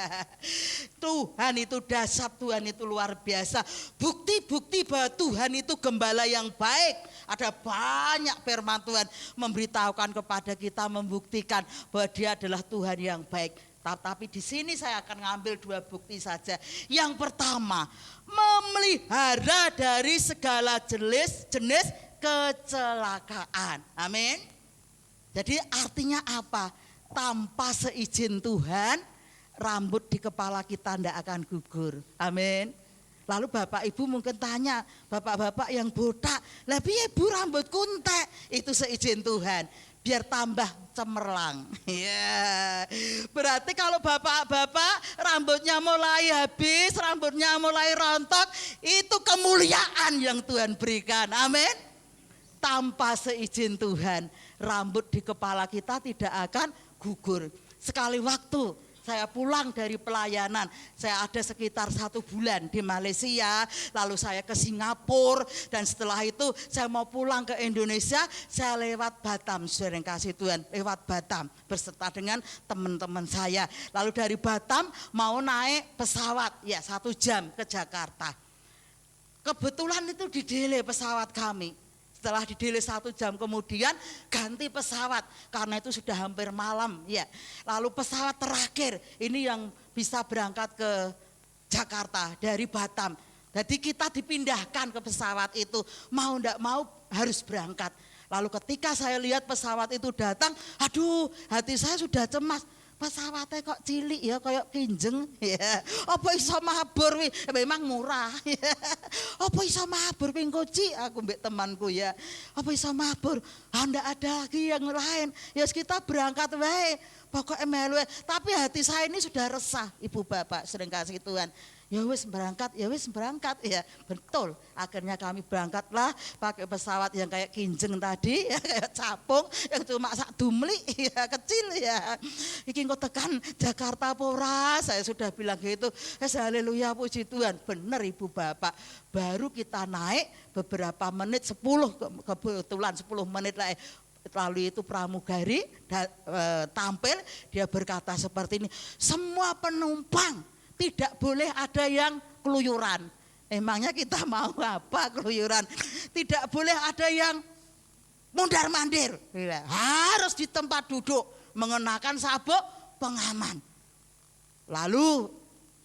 Tuhan itu dahsyat, Tuhan itu luar biasa. Bukti-bukti bahwa Tuhan itu gembala yang baik. Ada banyak firman Tuhan memberitahukan kepada kita, membuktikan bahwa Dia adalah Tuhan yang baik. Tapi di sini saya akan ngambil 2 bukti saja. Yang pertama, memelihara dari segala jenis kecelakaan. Amin. Jadi artinya apa? Tanpa seizin Tuhan, rambut di kepala kita tidak akan gugur. Amin. Lalu bapak ibu mungkin tanya, bapak-bapak yang botak, lah piye bu rambut kuntek? Itu seizin Tuhan, biar tambah cemerlang. Ya. Berarti kalau bapak-bapak rambutnya mulai habis, rambutnya mulai rontok, itu kemuliaan yang Tuhan berikan. Amin. Tanpa seizin Tuhan, rambut di kepala kita tidak akan gugur. Sekali waktu saya pulang dari pelayanan, saya ada sekitar 1 bulan di Malaysia, lalu saya ke Singapura, dan setelah itu saya mau pulang ke Indonesia, saya lewat Batam, saudara yang kasih Tuhan, lewat Batam beserta dengan teman-teman saya. Lalu dari Batam mau naik pesawat, ya 1 jam ke Jakarta. Kebetulan itu didelay pesawat kami. Setelah didelay 1 jam kemudian ganti pesawat karena itu sudah hampir malam ya. Lalu pesawat terakhir ini yang bisa berangkat ke Jakarta dari Batam. Jadi kita dipindahkan ke pesawat itu, mau enggak mau harus berangkat. Lalu ketika saya lihat pesawat itu datang, aduh hati saya sudah cemas. pesawatnya kok cilik ya kayak kinjeng ya. Apa iso mabur wi? Memang murah ya. Apa iso mabur ping Koci aku mbek temanku ya. Apa iso mabur? Ndak ada lagi yang lain. Ya kita berangkat wae. Pokoknya melu. Tapi hati saya ini sudah resah, Ibu Bapak sering kasih Tuhan. Ya wis berangkat ya. Betul. Akhirnya kami berangkatlah pakai pesawat yang kayak kinjeng tadi ya, kayak capung yang cuma sak dumli ya, kecil ya. Iki kok tekan Jakarta pora, saya sudah bilang gitu. Haleluya, puji Tuhan. Benar Ibu Bapak. Baru kita naik beberapa menit, 10 kebetulan 10 menit lah. Lalu itu pramugari tampil, dia berkata seperti ini, semua penumpang tidak boleh ada yang keluyuran. Emangnya kita mau apa keluyuran? Tidak boleh ada yang mundar-mandir. Harus di tempat duduk mengenakan sabuk pengaman. Lalu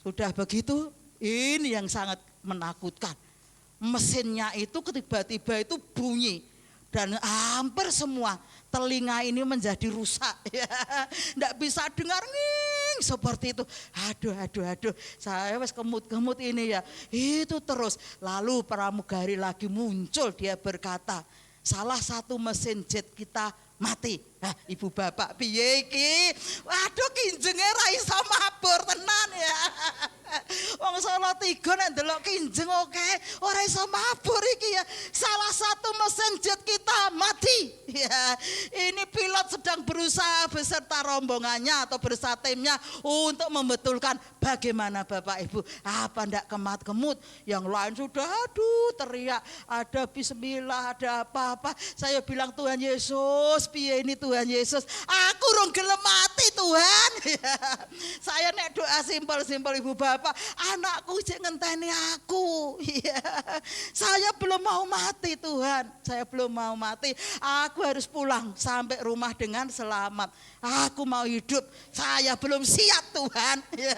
sudah begitu, ini yang sangat menakutkan. Mesinnya itu tiba-tiba itu bunyi. Dan hampir semua telinga ini menjadi rusak ya. Nggak bisa dengar ning seperti itu. Aduh. Saya wes kemut-kemut ini ya. Itu terus. Lalu pramugari lagi muncul, dia berkata, salah satu mesin jet kita mati. Nah, Ibu Bapak piye iki? Waduh, kinjenge ra iso mabur tenan ya. Wong Solo 3 nek ndelok kinjeng oke, ora iso mabur iki ya. Salah satu mesin jet kita mati. Ya, ini pilot sedang berusaha beserta rombongannya atau beserta timnya untuk membetulkan bagaimana Bapak Ibu. Apa ndak kemat-kemut? Yang lain sudah teriak, ada bismillah, ada apa-apa. Saya bilang Tuhan Yesus, piye ini Tuhan Yesus? Aku rong gelem mati Tuhan. Ya. Saya nek doa simpel-simpel Ibu Bapak, anakku jek ngenteni aku. Ya. Saya belum mau mati Tuhan. Saya belum mau mati. Aku harus pulang sampai rumah dengan selamat. Aku mau hidup. Saya belum siap Tuhan. Ya.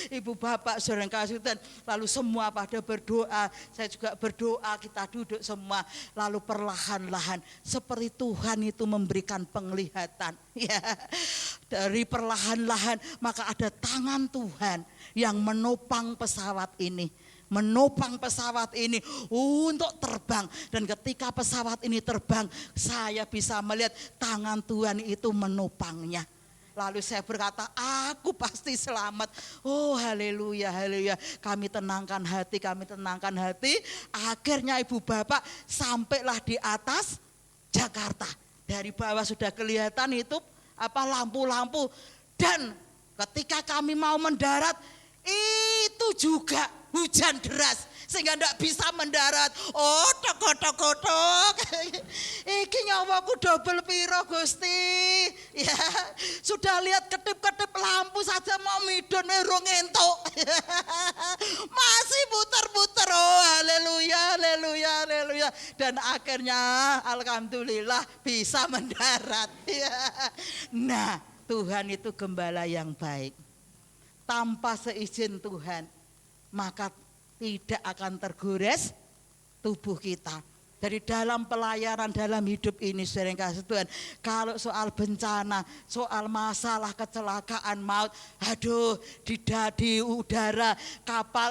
Ibu Bapak sering kasih Tuhan. Lalu semua pada berdoa. Saya juga berdoa, kita duduk semua. Lalu perlahan-lahan seperti Tuhan itu memberikan penglihatan. Ya. Dari perlahan-lahan maka ada tangan Tuhan yang menopang pesawat ini. Menopang pesawat ini untuk terbang. Dan ketika pesawat ini terbang, saya bisa melihat tangan Tuhan itu menopangnya. Lalu saya berkata, aku pasti selamat. Oh haleluya, haleluya. Kami tenangkan hati. Akhirnya Ibu Bapak sampailah di atas Jakarta. Dari bawah sudah kelihatan itu lampu-lampu. Dan ketika kami mau mendarat, itu juga hujan deras sehingga tidak bisa mendarat. Oh tok. Iki nyawaku double piro Gusti. Ya, sudah lihat kedip-kedip lampu saja mau midon rong entuk. Masih puter-puter. Oh haleluya. Dan akhirnya alhamdulillah bisa mendarat. Ya. Nah, Tuhan itu gembala yang baik. Tanpa seizin Tuhan, maka tidak akan tergores tubuh kita. Dari dalam pelayanan, dalam hidup ini sering kasih Tuhan. Kalau soal bencana, soal masalah kecelakaan maut, di udara, kapal,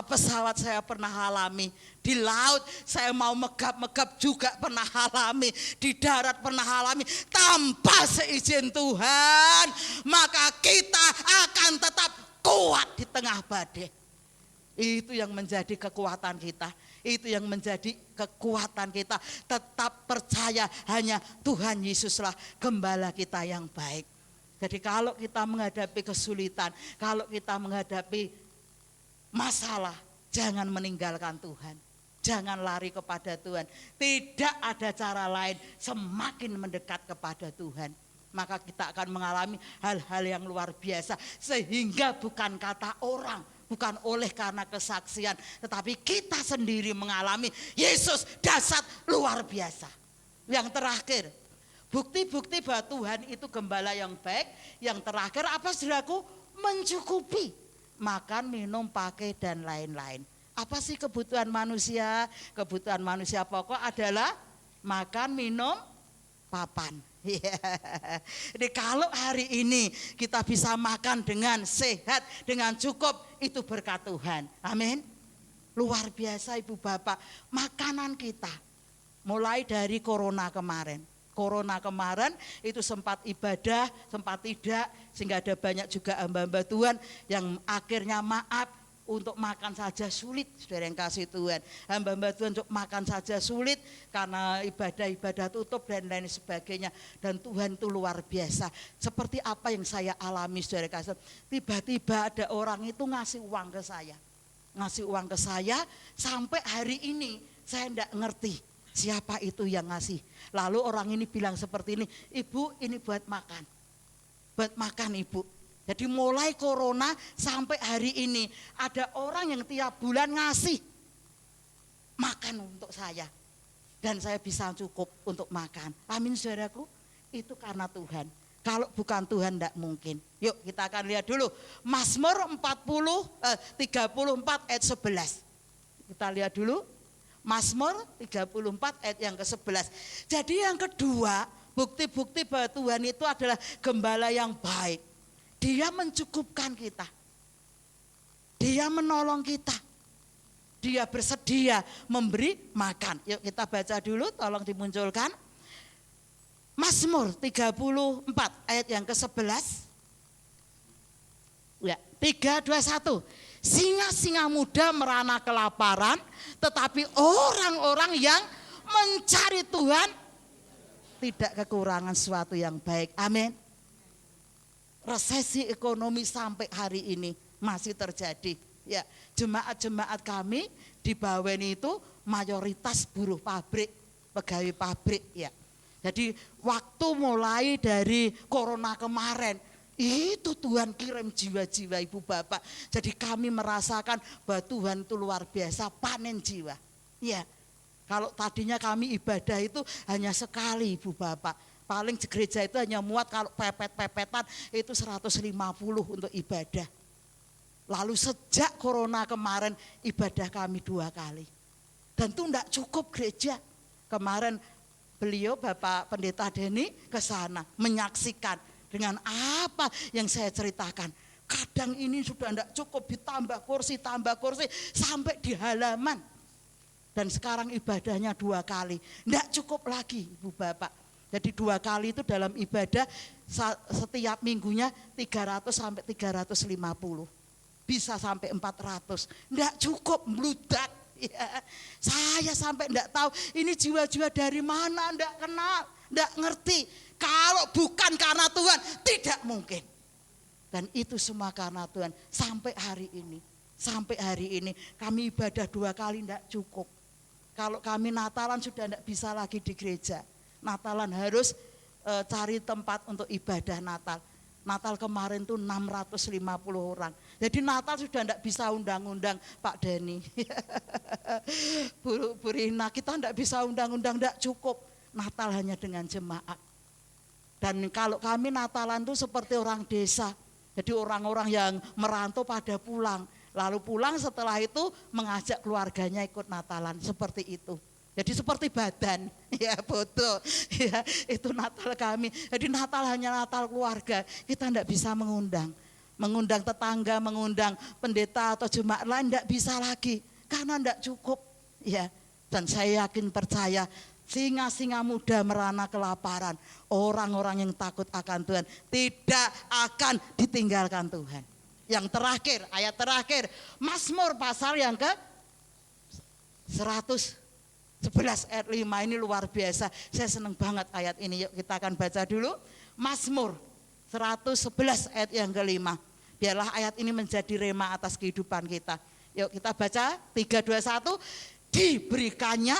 pesawat saya pernah alami. Di laut saya mau megap-megap juga pernah alami. Di darat pernah alami. Tanpa seizin Tuhan, maka kita akan tetap kuat di tengah badai. Itu yang menjadi kekuatan kita. Itu yang menjadi kekuatan kita. Tetap percaya hanya Tuhan Yesuslah gembala kita yang baik. Jadi kalau kita menghadapi kesulitan, kalau kita menghadapi masalah, jangan meninggalkan Tuhan. Jangan lari kepada Tuhan. Tidak ada cara lain semakin mendekat kepada Tuhan. Maka kita akan mengalami hal-hal yang luar biasa. Sehingga bukan kata orang, bukan oleh karena kesaksian, tetapi kita sendiri mengalami Yesus dahsyat luar biasa. Yang terakhir, bukti-bukti bahwa Tuhan itu gembala yang baik. Yang terakhir apa saudaraku? Mencukupi. Makan, minum, pakai dan lain-lain. Apa sih kebutuhan manusia? Kebutuhan manusia pokok adalah makan, minum, papan. Ya. Jadi kalau hari ini kita bisa makan dengan sehat, dengan cukup, itu berkat Tuhan. Amin. Luar biasa Ibu Bapak, makanan kita mulai dari corona kemarin. Corona kemarin itu sempat ibadah, sempat tidak, sehingga ada banyak juga hamba-hamba Tuhan yang akhirnya maaf, untuk makan saja sulit, saudara yang kasih Tuhan. Hamba-hamba Tuhan untuk makan saja sulit karena ibadah-ibadah tutup dan lain sebagainya. Dan Tuhan itu luar biasa. Seperti apa yang saya alami, saudara kasih. Tiba-tiba ada orang itu ngasih uang ke saya. Ngasih uang ke saya, sampai hari ini saya tidak ngerti siapa itu yang ngasih. Lalu orang ini bilang seperti ini, Ibu ini buat makan. Buat makan Ibu. Jadi mulai corona sampai hari ini ada orang yang tiap bulan ngasih makan untuk saya. Dan saya bisa cukup untuk makan. Amin saudaraku, itu karena Tuhan. Kalau bukan Tuhan tidak mungkin. Yuk kita akan lihat dulu Mazmur 34 ayat 11. Kita lihat dulu Mazmur 34 ayat yang ke-11. Jadi yang kedua, bukti-bukti bahwa Tuhan itu adalah gembala yang baik. Dia mencukupkan kita. Dia menolong kita. Dia bersedia memberi makan. Yuk kita baca dulu, tolong dimunculkan. Mazmur 34 ayat yang ke-11. Ya, 3, 2, 1. Singa-singa muda merana kelaparan, tetapi orang-orang yang mencari Tuhan tidak kekurangan sesuatu yang baik. Amin. Resesi ekonomi sampai hari ini masih terjadi. Ya, jemaat-jemaat kami di Bawen itu mayoritas buruh pabrik, pegawai pabrik ya. Jadi waktu mulai dari corona kemarin itu Tuhan kirim jiwa-jiwa Ibu Bapak. Jadi kami merasakan bahwa Tuhan itu luar biasa panen jiwa. Ya. Kalau tadinya kami ibadah itu hanya sekali Ibu Bapak. Paling gereja itu hanya muat kalau pepet-pepetan itu 150 untuk ibadah. Lalu sejak corona kemarin ibadah kami 2 kali. Dan itu enggak cukup gereja. Kemarin beliau Bapak Pendeta Denny ke sana menyaksikan dengan apa yang saya ceritakan. Kadang ini sudah enggak cukup ditambah kursi sampai di halaman. Dan sekarang ibadahnya 2 kali. Enggak cukup lagi Ibu Bapak. Jadi 2 kali itu dalam ibadah setiap minggunya 300 sampai 350. Bisa sampai 400. Enggak cukup, meludak. Ya. Saya sampai enggak tahu ini jiwa-jiwa dari mana, enggak kenal, enggak ngerti. Kalau bukan karena Tuhan, tidak mungkin. Dan itu semua karena Tuhan. Sampai hari ini kami ibadah 2 kali enggak cukup. Kalau kami Natalan sudah enggak bisa lagi di gereja. Natalan harus cari tempat untuk ibadah Natal. Natal kemarin tuh 650 orang. Jadi Natal sudah enggak bisa undang-undang Pak Denny. Bu Rina, kita enggak bisa undang-undang, enggak cukup. Natal hanya dengan jemaat. Dan kalau kami Natalan tuh seperti orang desa. Jadi orang-orang yang merantau pada pulang. Lalu pulang setelah itu mengajak keluarganya ikut Natalan. Seperti itu. Jadi seperti badan, ya betul, ya itu Natal kami. Jadi Natal hanya Natal keluarga, kita enggak bisa mengundang tetangga, mengundang pendeta atau jemaat lain enggak bisa lagi, karena enggak cukup, ya. Dan saya yakin percaya, singa-singa muda merana kelaparan, orang-orang yang takut akan Tuhan tidak akan ditinggalkan Tuhan. Yang terakhir, ayat terakhir, Mazmur pasal yang ke 111 ayat 5 ini luar biasa. Saya senang banget ayat ini. Yuk kita akan baca dulu. Mazmur 111 ayat yang ke-5. Biarlah ayat ini menjadi rema atas kehidupan kita. Yuk kita baca 3, 2, 1. Diberikannya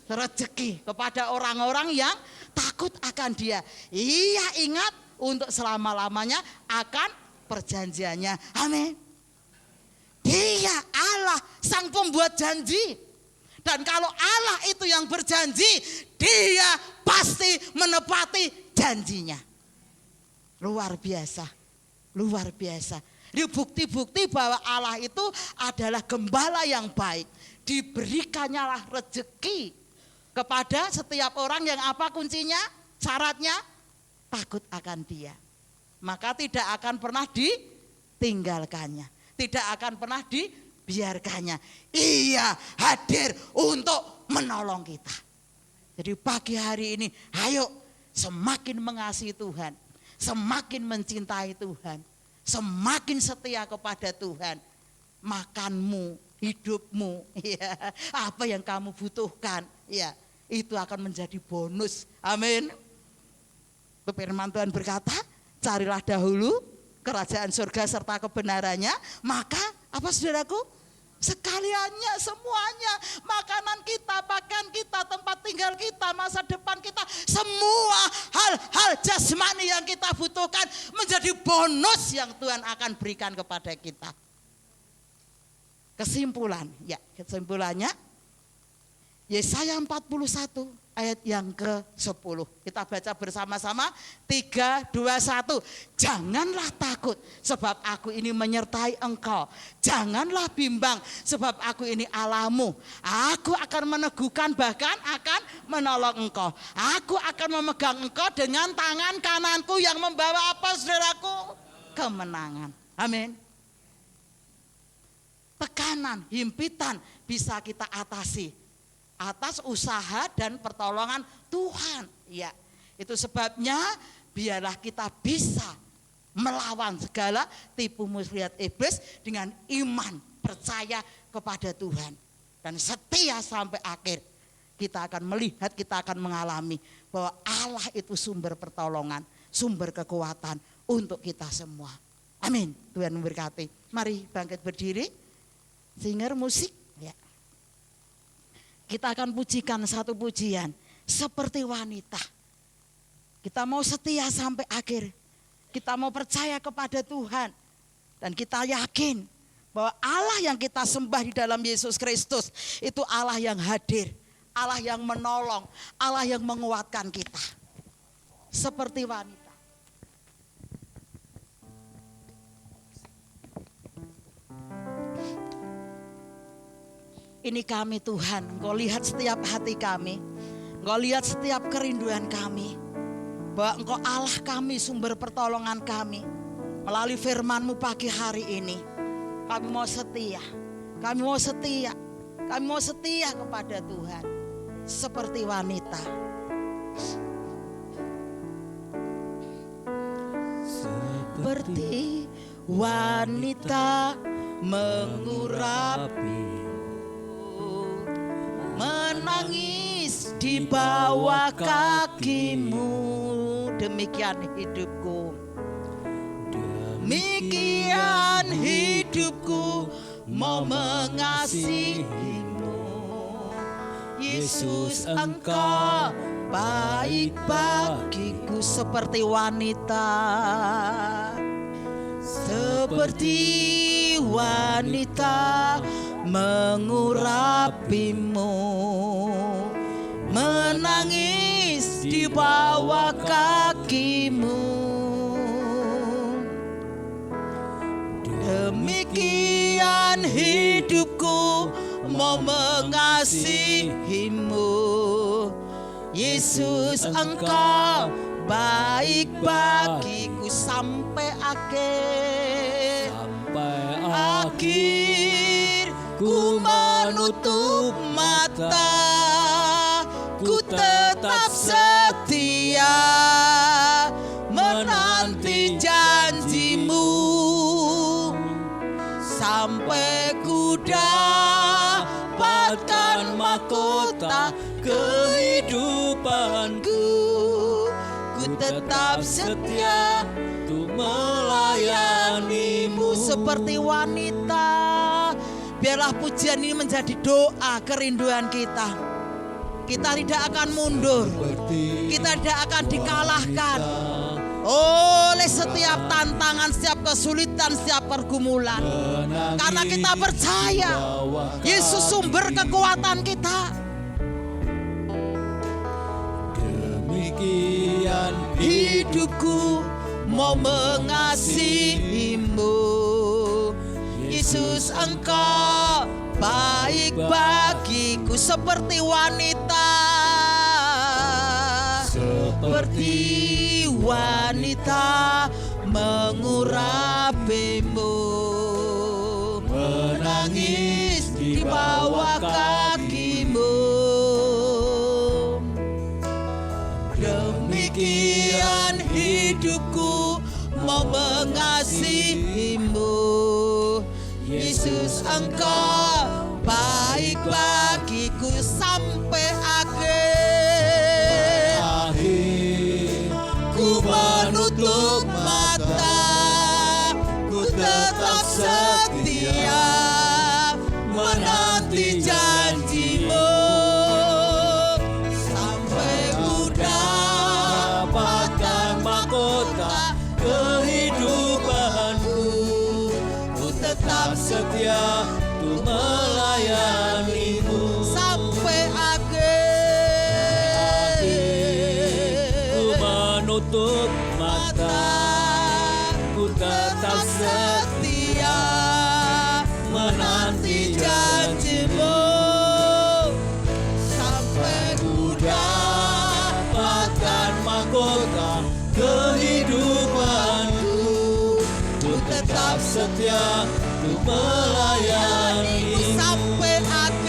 rezeki kepada orang-orang yang takut akan Dia. Ia ingat untuk selama-lamanya akan perjanjiannya. Amin. Dia Allah sang pembuat janji. Dan kalau Allah itu yang berjanji, Dia pasti menepati janjinya. Luar biasa, luar biasa. Ini bukti-bukti bahwa Allah itu adalah gembala yang baik. Diberikannya lah rezeki kepada setiap orang yang apa kuncinya? Syaratnya takut akan Dia. Maka tidak akan pernah ditinggalkannya. Tidak akan pernah dibiarkannya. Ia hadir untuk menolong kita. Jadi pagi hari ini, ayo semakin mengasihi Tuhan, semakin mencintai Tuhan, semakin setia kepada Tuhan. Makanmu, hidupmu, ya, apa yang kamu butuhkan, ya, itu akan menjadi bonus. Amin. Firman Tuhan berkata, carilah dahulu kerajaan surga serta kebenarannya, maka apa saudaraku? Sekaliannya, semuanya, makanan kita, pakaian kita, tempat tinggal kita, masa depan kita, semua hal-hal jasmani yang kita butuhkan menjadi bonus yang Tuhan akan berikan kepada kita. Kesimpulannya Yesaya 41 ayat yang ke-10. Kita baca bersama-sama, 3, 2, 1. Janganlah takut sebab aku ini menyertai engkau. Janganlah bimbang sebab aku ini Allahmu. Aku akan meneguhkan, bahkan akan menolong engkau. Aku akan memegang engkau dengan tangan kananku yang membawa apa saudaraku? Kemenangan. Amin. Tekanan, himpitan bisa kita atasi atas usaha dan pertolongan Tuhan. Ya, itu sebabnya biarlah kita bisa melawan segala tipu muslihat iblis dengan iman, percaya kepada Tuhan dan setia sampai akhir. Kita akan melihat, kita akan mengalami bahwa Allah itu sumber pertolongan, sumber kekuatan untuk kita semua. Amin. Tuhan memberkati. Mari bangkit berdiri. Singer musik, ya. Kita akan pujikan satu pujian seperti wanita. Kita mau setia sampai akhir. Kita mau percaya kepada Tuhan. Dan kita yakin bahwa Allah yang kita sembah di dalam Yesus Kristus itu Allah yang hadir, Allah yang menolong, Allah yang menguatkan kita. Seperti wanita. Ini kami Tuhan, Engkau lihat setiap hati kami, Engkau lihat setiap kerinduan kami, bahwa Engkau Allah kami, sumber pertolongan kami. Melalui firman-Mu pagi hari ini, kami mau setia, kami mau setia, kami mau setia kepada Tuhan. Seperti wanita. Seperti wanita mengurapi, menangis di bawah kakimu, demikian hidupku, demikian hidupku mau mengasihimu. Yesus, Engkau baik bagiku. Seperti wanita, seperti wanita mengurapimu, menangis di bawah kakimu. Demikian hidupku mau mengasihimu. Yesus, Engkau baik bagiku sampai akhir. Sampai akhir ku menutup mata, ku tetap setia menanti janjimu, sampai ku dapatkan mahkota kehidupanku. Ku tetap setia untuk melayanimu. Seperti wanita, biarlah pujian ini menjadi doa kerinduan kita. Kita tidak akan mundur, kita tidak akan dikalahkan oleh setiap tantangan, setiap kesulitan, setiap pergumulan. Karena kita percaya Yesus sumber kekuatan kita. Demikian hidupku mau mengasihimu. Yesus, Engkau baik bagiku. Seperti wanita, seperti wanita mengurapimu, menangis di bawah kakimu. Demikian hidupku mau mengasihimu, Yesus, Engkau baik bagiku sampai akhir. Ku menutup mata, ku tetap setia menanti janjimu, sampai ku dapatkan mahkota kehidupanku. Ku tetap setia untuk melayanimu sampai akhir. Ku menutup mata, ku tetap setia menanti janjimu, sampai ku dapatkan mahkota kehidupanku. Ku tetap setia untuk melayanimu sampai akhir.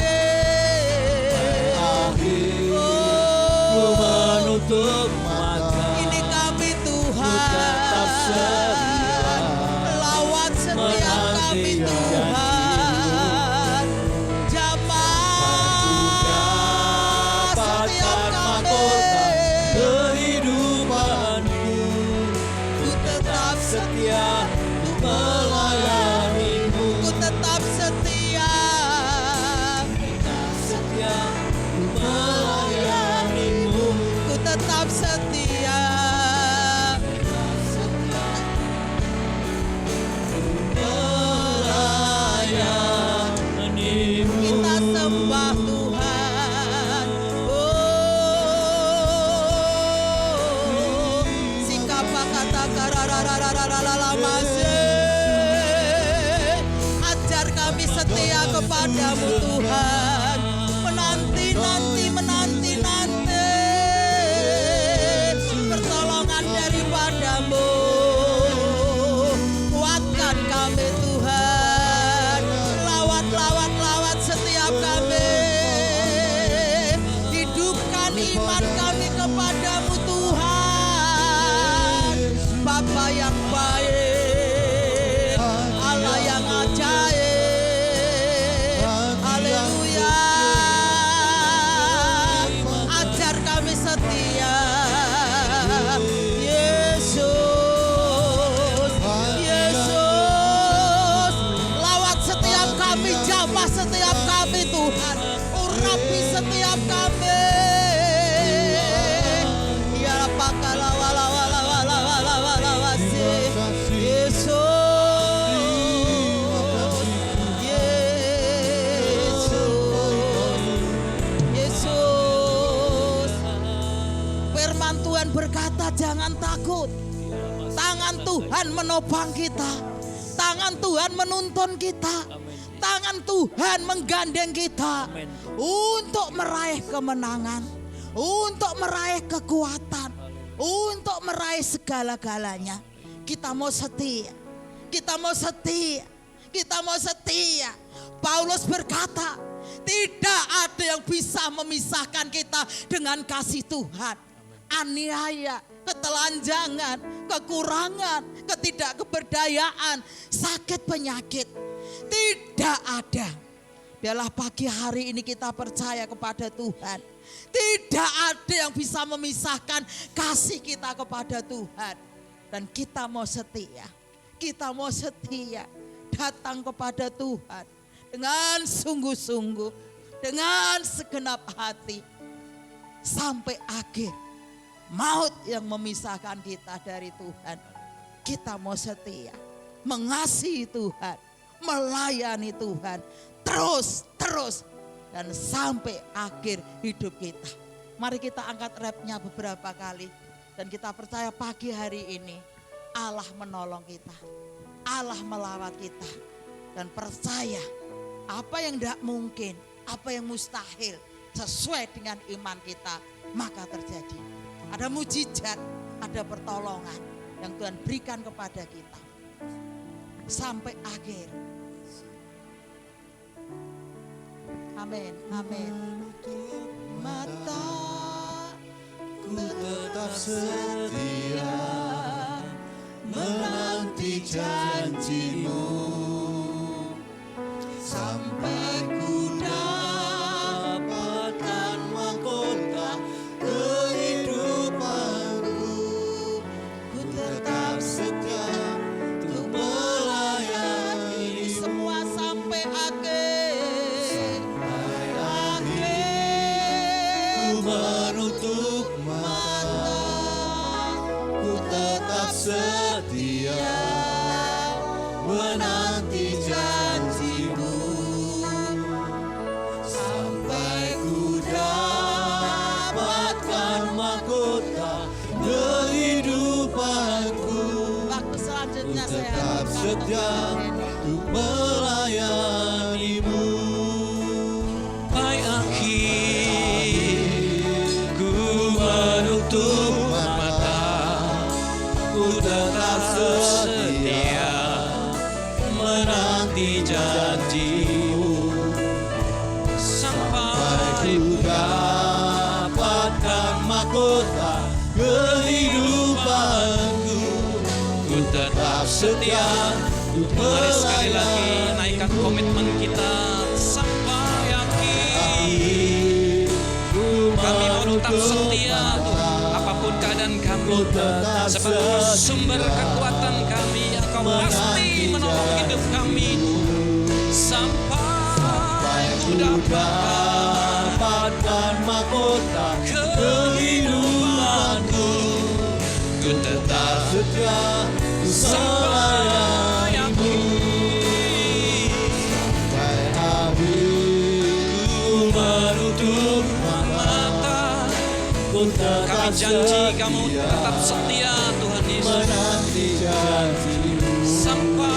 Ku menutup mata, ini kami Tuhan, ku tetap setia, lawat setiap kami Tuhan. Jamah setiap kami kehidupanku, ku tetap setia untuk melayanimu. Ku tetap setia, setia untuk melayanimu. Ku tetap setia, melayanimu. Kita sembah Tuhan. Oh, sikapa kata karararararararara masih. Ajar kami setia kepadamu Tuhan, menanti pertolongan daripadamu. Kuatkan kami Tuhan, lawat setiap kami, hidupkan iman kami kepadamu Tuhan. Bapa yang baik, Allah yang ajaib, haleluya. Ajar kami setia, Yesus, Yesus. Lawat setiap kami, jamah setiap kami Tuhan, urapi setiap kami. Ya pakalawalawalawalawalawalawasi, Yesus, Yesus. Firman Tuhan berkata, jangan takut. Tangan Tuhan menopang kita, tangan Tuhan menuntun kita, tangan Tuhan menggandeng kita untuk meraih kemenangan, untuk meraih kekuatan, untuk meraih segala-galanya. Kita mau setia, kita mau setia, kita mau setia. Paulus berkata, tidak ada yang bisa memisahkan kita dengan kasih Tuhan. Aniaya, ketelanjangan, kekurangan, ketidakberdayaan, sakit, penyakit, tidak ada. Biarlah pagi hari ini kita percaya kepada Tuhan. Tidak ada yang bisa memisahkan kasih kita kepada Tuhan. Dan kita mau setia, kita mau setia datang kepada Tuhan dengan sungguh-sungguh, dengan segenap hati sampai akhir. Maut yang memisahkan kita dari Tuhan, kita mau setia, mengasihi Tuhan, melayani Tuhan, terus dan sampai akhir hidup kita. Mari kita angkat rapnya beberapa kali dan kita percaya pagi hari ini Allah menolong kita, Allah melawat kita, dan percaya apa yang tidak mungkin, apa yang mustahil sesuai dengan iman kita, maka terjadi. ada mujizat, ada pertolongan yang Tuhan berikan kepada kita sampai akhir. Amin, amin. Mata Ku tetap setia menanti janjimu sampai ku dapatkan mahkota kehidupanku. Ku tetap setia untuk melayani semua sampai akhir. ku menutup mata. Ku tetap setia menanti janjimu sampai ku dapatkan mahkota kehidupanku. Waktu selanjutnya Ku saya tetap setia untuk melayanimu. Sampai akhir ku menutup mata, ku tetap setia menanti janjimu sampai ku dapatkan mahkota kehidupanku. ku tetap setia. Mari sekali lagi naikkan komitmen kita sampai akhir. Kami mau tetap setia apapun keadaan kami, sebab sumber kekuatan kami Engkau pasti menolong hidup kami sampai ku dapatkan mahkota kehidupanku. Ku tetap Setia sampai akhir. sampai akhir. Ku menutup mata. Ku tetap Kami janji kamu tetap setia Tuhan Yesus menanti janjimu sampai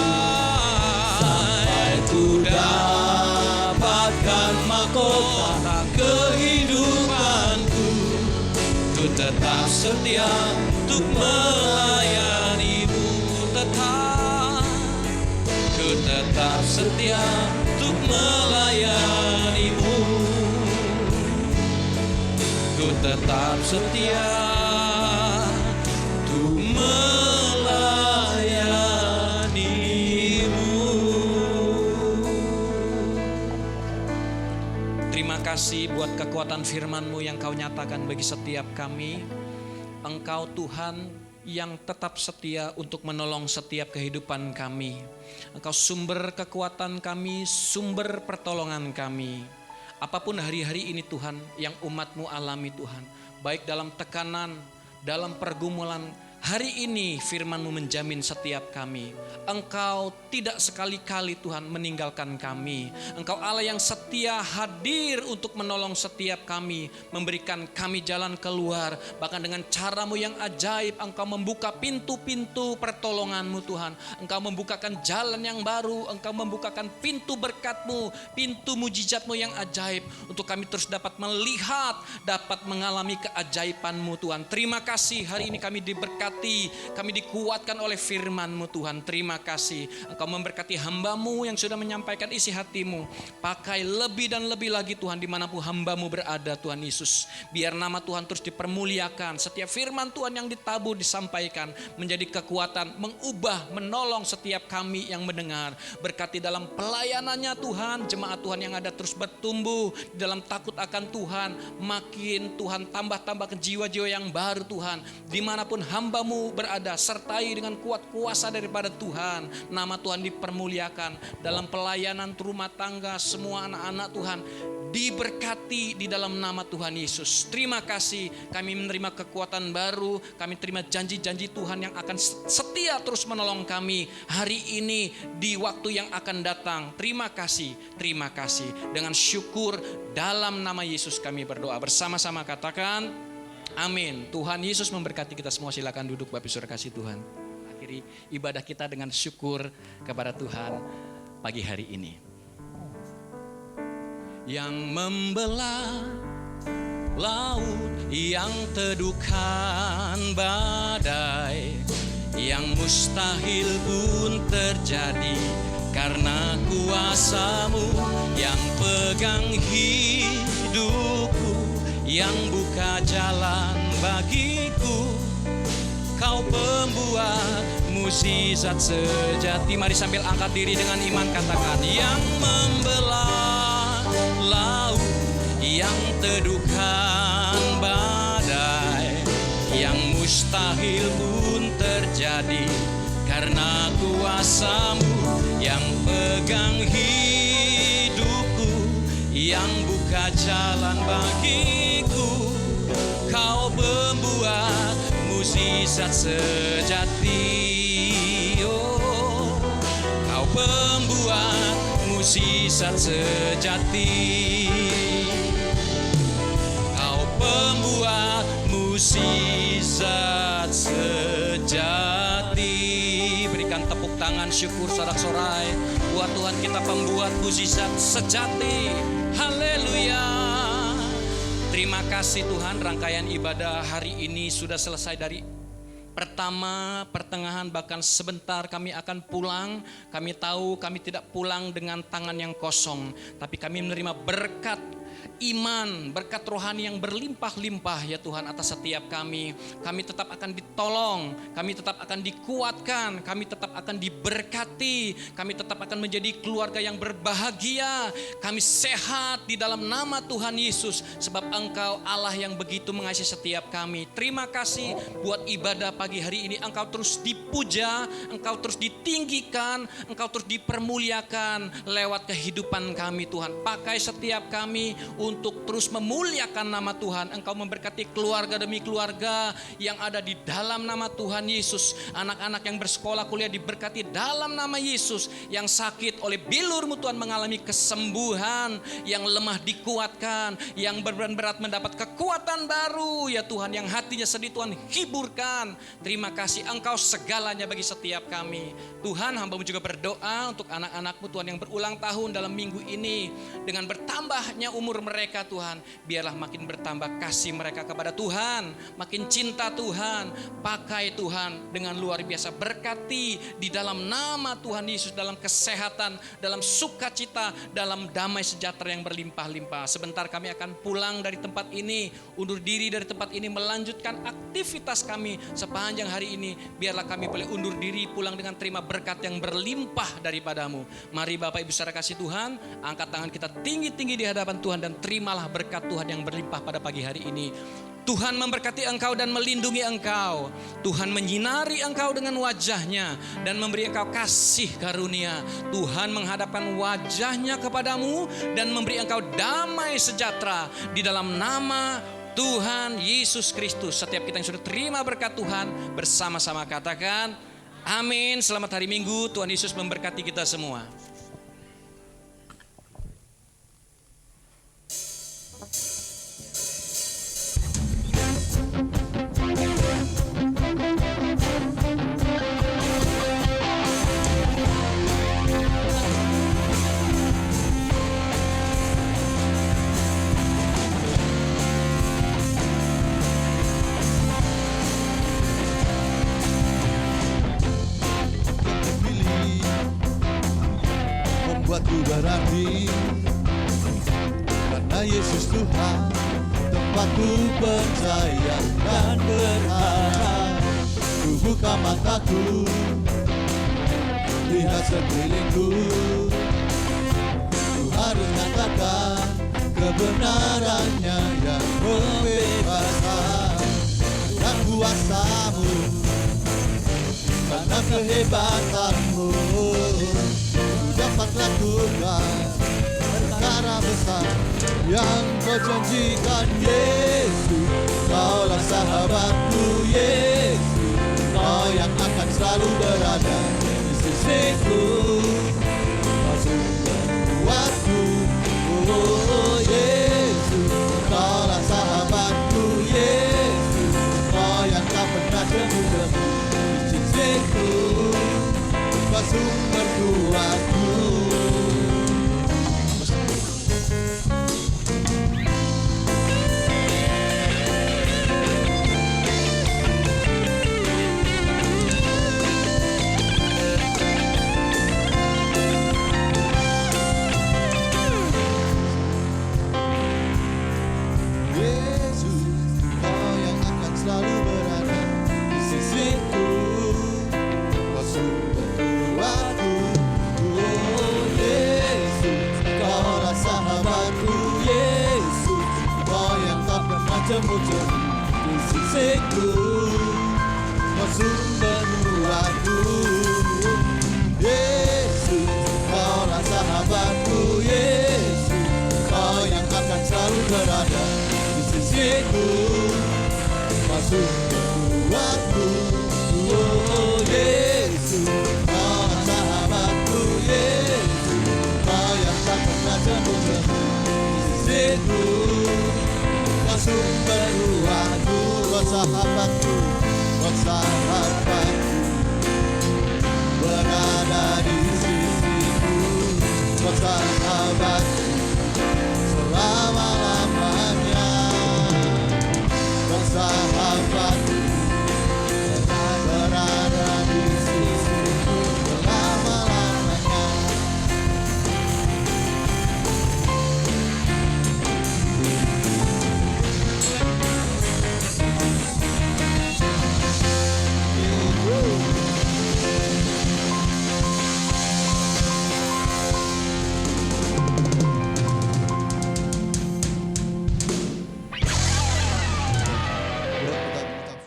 ku dapatkan mahkota kehidupanku. Ku tetap setia untuk melayanimu. Ku tetap setia untuk melayanimu. Ku tetap setia untuk melayanimu. Terima kasih buat kekuatan firman-Mu yang Kau nyatakan bagi setiap kami. Engkau Tuhan yang tetap setia untuk menolong setiap kehidupan kami. Engkau sumber kekuatan kami, sumber pertolongan kami. Apapun hari-hari ini Tuhan yang umat-Mu alami Tuhan, baik dalam tekanan, dalam pergumulan, hari ini firman-Mu menjamin setiap kami. Engkau tidak sekali-kali Tuhan meninggalkan kami. Engkau Allah yang setia hadir untuk menolong setiap kami, memberikan kami jalan keluar. Bahkan dengan cara-Mu yang ajaib, Engkau membuka pintu-pintu pertolongan-Mu Tuhan. Engkau membukakan jalan yang baru, Engkau membukakan pintu berkat-Mu, pintu mujizat-Mu yang ajaib. Untuk kami terus dapat melihat, dapat mengalami keajaiban-Mu Tuhan. Terima kasih hari ini kami diberkati, kami dikuatkan oleh firman-Mu Tuhan. Terima kasih Engkau memberkati hamba-Mu yang sudah menyampaikan isi hati-Mu. Pakai lebih dan lebih lagi Tuhan dimanapun hamba-Mu berada Tuhan Yesus. Biar nama Tuhan terus dipermuliakan. Setiap firman Tuhan yang ditabur disampaikan menjadi kekuatan, mengubah, menolong setiap kami yang mendengar. Berkati dalam pelayanannya Tuhan, jemaat Tuhan yang ada terus bertumbuh di dalam takut akan Tuhan. Makin Tuhan tambah-tambahkan jiwa-jiwa yang baru Tuhan. Dimanapun hamba-Mu berada, sertai dengan kuat kuasa daripada Tuhan. Nama Tuhan dipermuliakan dalam pelayanan rumah tangga, semua anak-anak Tuhan diberkati di dalam nama Tuhan Yesus. Terima kasih kami menerima kekuatan baru, kami terima janji-janji Tuhan yang akan setia terus menolong kami hari ini di waktu yang akan datang. Terima kasih dengan syukur dalam nama Yesus kami berdoa. Bersama-sama katakan amin. Tuhan Yesus memberkati kita semua. Silakan duduk Bapak Saudara kasih Tuhan. Akhiri ibadah kita dengan syukur kepada Tuhan pagi hari ini. Yang membelah laut yang teduhkan badai, yang mustahil pun terjadi karena kuasa-Mu yang pegang hidupku, yang buka jalan bagiku. Kau pembuat mukjizat sejati. Mari sambil angkat diri dengan iman katakan, yang membelah laut yang teduhkan badai, yang mustahil pun terjadi karena kuasa-Mu yang pegang hidupku, yang buka jalan bagiku. Kau pembuat mukjizat sejati, oh, Kau pembuat mukjizat sejati, Kau pembuat mukjizat sejati. Berikan tepuk tangan syukur sorak-sorai buat Tuhan kita pembuat mukjizat sejati. Haleluya. Terima kasih Tuhan, rangkaian ibadah hari ini sudah selesai dari pertama, pertengahan, bahkan sebentar kami akan pulang. Kami tahu kami tidak pulang dengan tangan yang kosong, tapi kami menerima berkat iman, berkat rohani yang berlimpah-limpah ya Tuhan atas setiap kami. Kami tetap akan ditolong, kami tetap akan dikuatkan, kami tetap akan diberkati, kami tetap akan menjadi keluarga yang berbahagia. Kami sehat di dalam nama Tuhan Yesus, sebab Engkau Allah yang begitu mengasihi setiap kami. Terima kasih buat ibadah pagi hari ini. Engkau terus dipuja, Engkau terus ditinggikan, Engkau terus dipermuliakan lewat kehidupan kami Tuhan. Pakai setiap kami untuk terus memuliakan nama Tuhan. Engkau memberkati keluarga demi keluarga yang ada di dalam nama Tuhan Yesus. Anak-anak yang bersekolah kuliah diberkati dalam nama Yesus. Yang sakit oleh bilur-Mu Tuhan mengalami kesembuhan, yang lemah dikuatkan, yang berat mendapat kekuatan baru ya Tuhan. Yang hatinya sedih Tuhan hiburkan. Terima kasih Engkau segalanya bagi setiap kami. Tuhan, hamba-Mu juga berdoa untuk anak-anak-Mu Tuhan yang berulang tahun dalam minggu ini. Dengan bertambahnya umur mereka Tuhan, biarlah makin bertambah kasih mereka kepada Tuhan, makin cinta Tuhan. Pakai Tuhan dengan luar biasa, berkati di dalam nama Tuhan Yesus, dalam kesehatan, dalam sukacita, dalam damai sejahtera yang berlimpah-limpah. Sebentar kami akan pulang dari tempat ini, undur diri dari tempat ini, melanjutkan aktivitas kami sepanjang hari ini. Biarlah kami boleh undur diri pulang dengan terima berkat yang berlimpah daripada-Mu. Mari Bapak Ibu saudara kasih Tuhan, angkat tangan kita tinggi-tinggi di hadapan Tuhan dan terimalah berkat Tuhan yang berlimpah pada pagi hari ini. Tuhan memberkati engkau dan melindungi engkau. Tuhan menyinari engkau dengan wajah-Nya dan memberi engkau kasih karunia. Tuhan menghadapkan wajah-Nya kepadamu dan memberi engkau damai sejahtera di dalam nama Tuhan Yesus Kristus. Setiap kita yang sudah terima berkat Tuhan bersama-sama katakan amin. Selamat hari Minggu, Tuhan Yesus memberkati kita semua. Membuatku berarti karena Yesus Tuhan, tempatku percaya dan berharap. Ku buka mataku, lihat sekelilingku. Ku harus nyatakan kebenarannya yang membebaskan. Dan kuasa-Mu, karena kehebatan-Mu, dapat lakukan perkara besar yang Kau janjikan. Yesus, Kaulah sahabatku. Yesus, Kau yang akan selalu berada di sisiku. Kau sumber kuatku. Oh Yesus, Kaulah sahabatku. Yesus, Kau yang tak pernah jemu-jemu di sisiku. Kau sumber kuatku. Yesus, Kau yang akan selalu berada di sisiku, Kau sumber kuatku. Oh Yesus, Kaulah sahabatku. Yesus, Kau yang tak pernah jemu-jemu di sisiku, Kau sumber kuatku. Yesus, Kaulah sahabatku. Yesus, Kau yang akan selalu berada di sisiku, Kau sumber kuatku. Oh Yesus, Kaulah sahabatku. Yesus, Kau yang tak pernah jemu-jemu di sisiku, Kau sumber kuatku. Kau sahabatku, Kau sahabatku, berada di sisiku, Kau sahabatku selama-lamanya.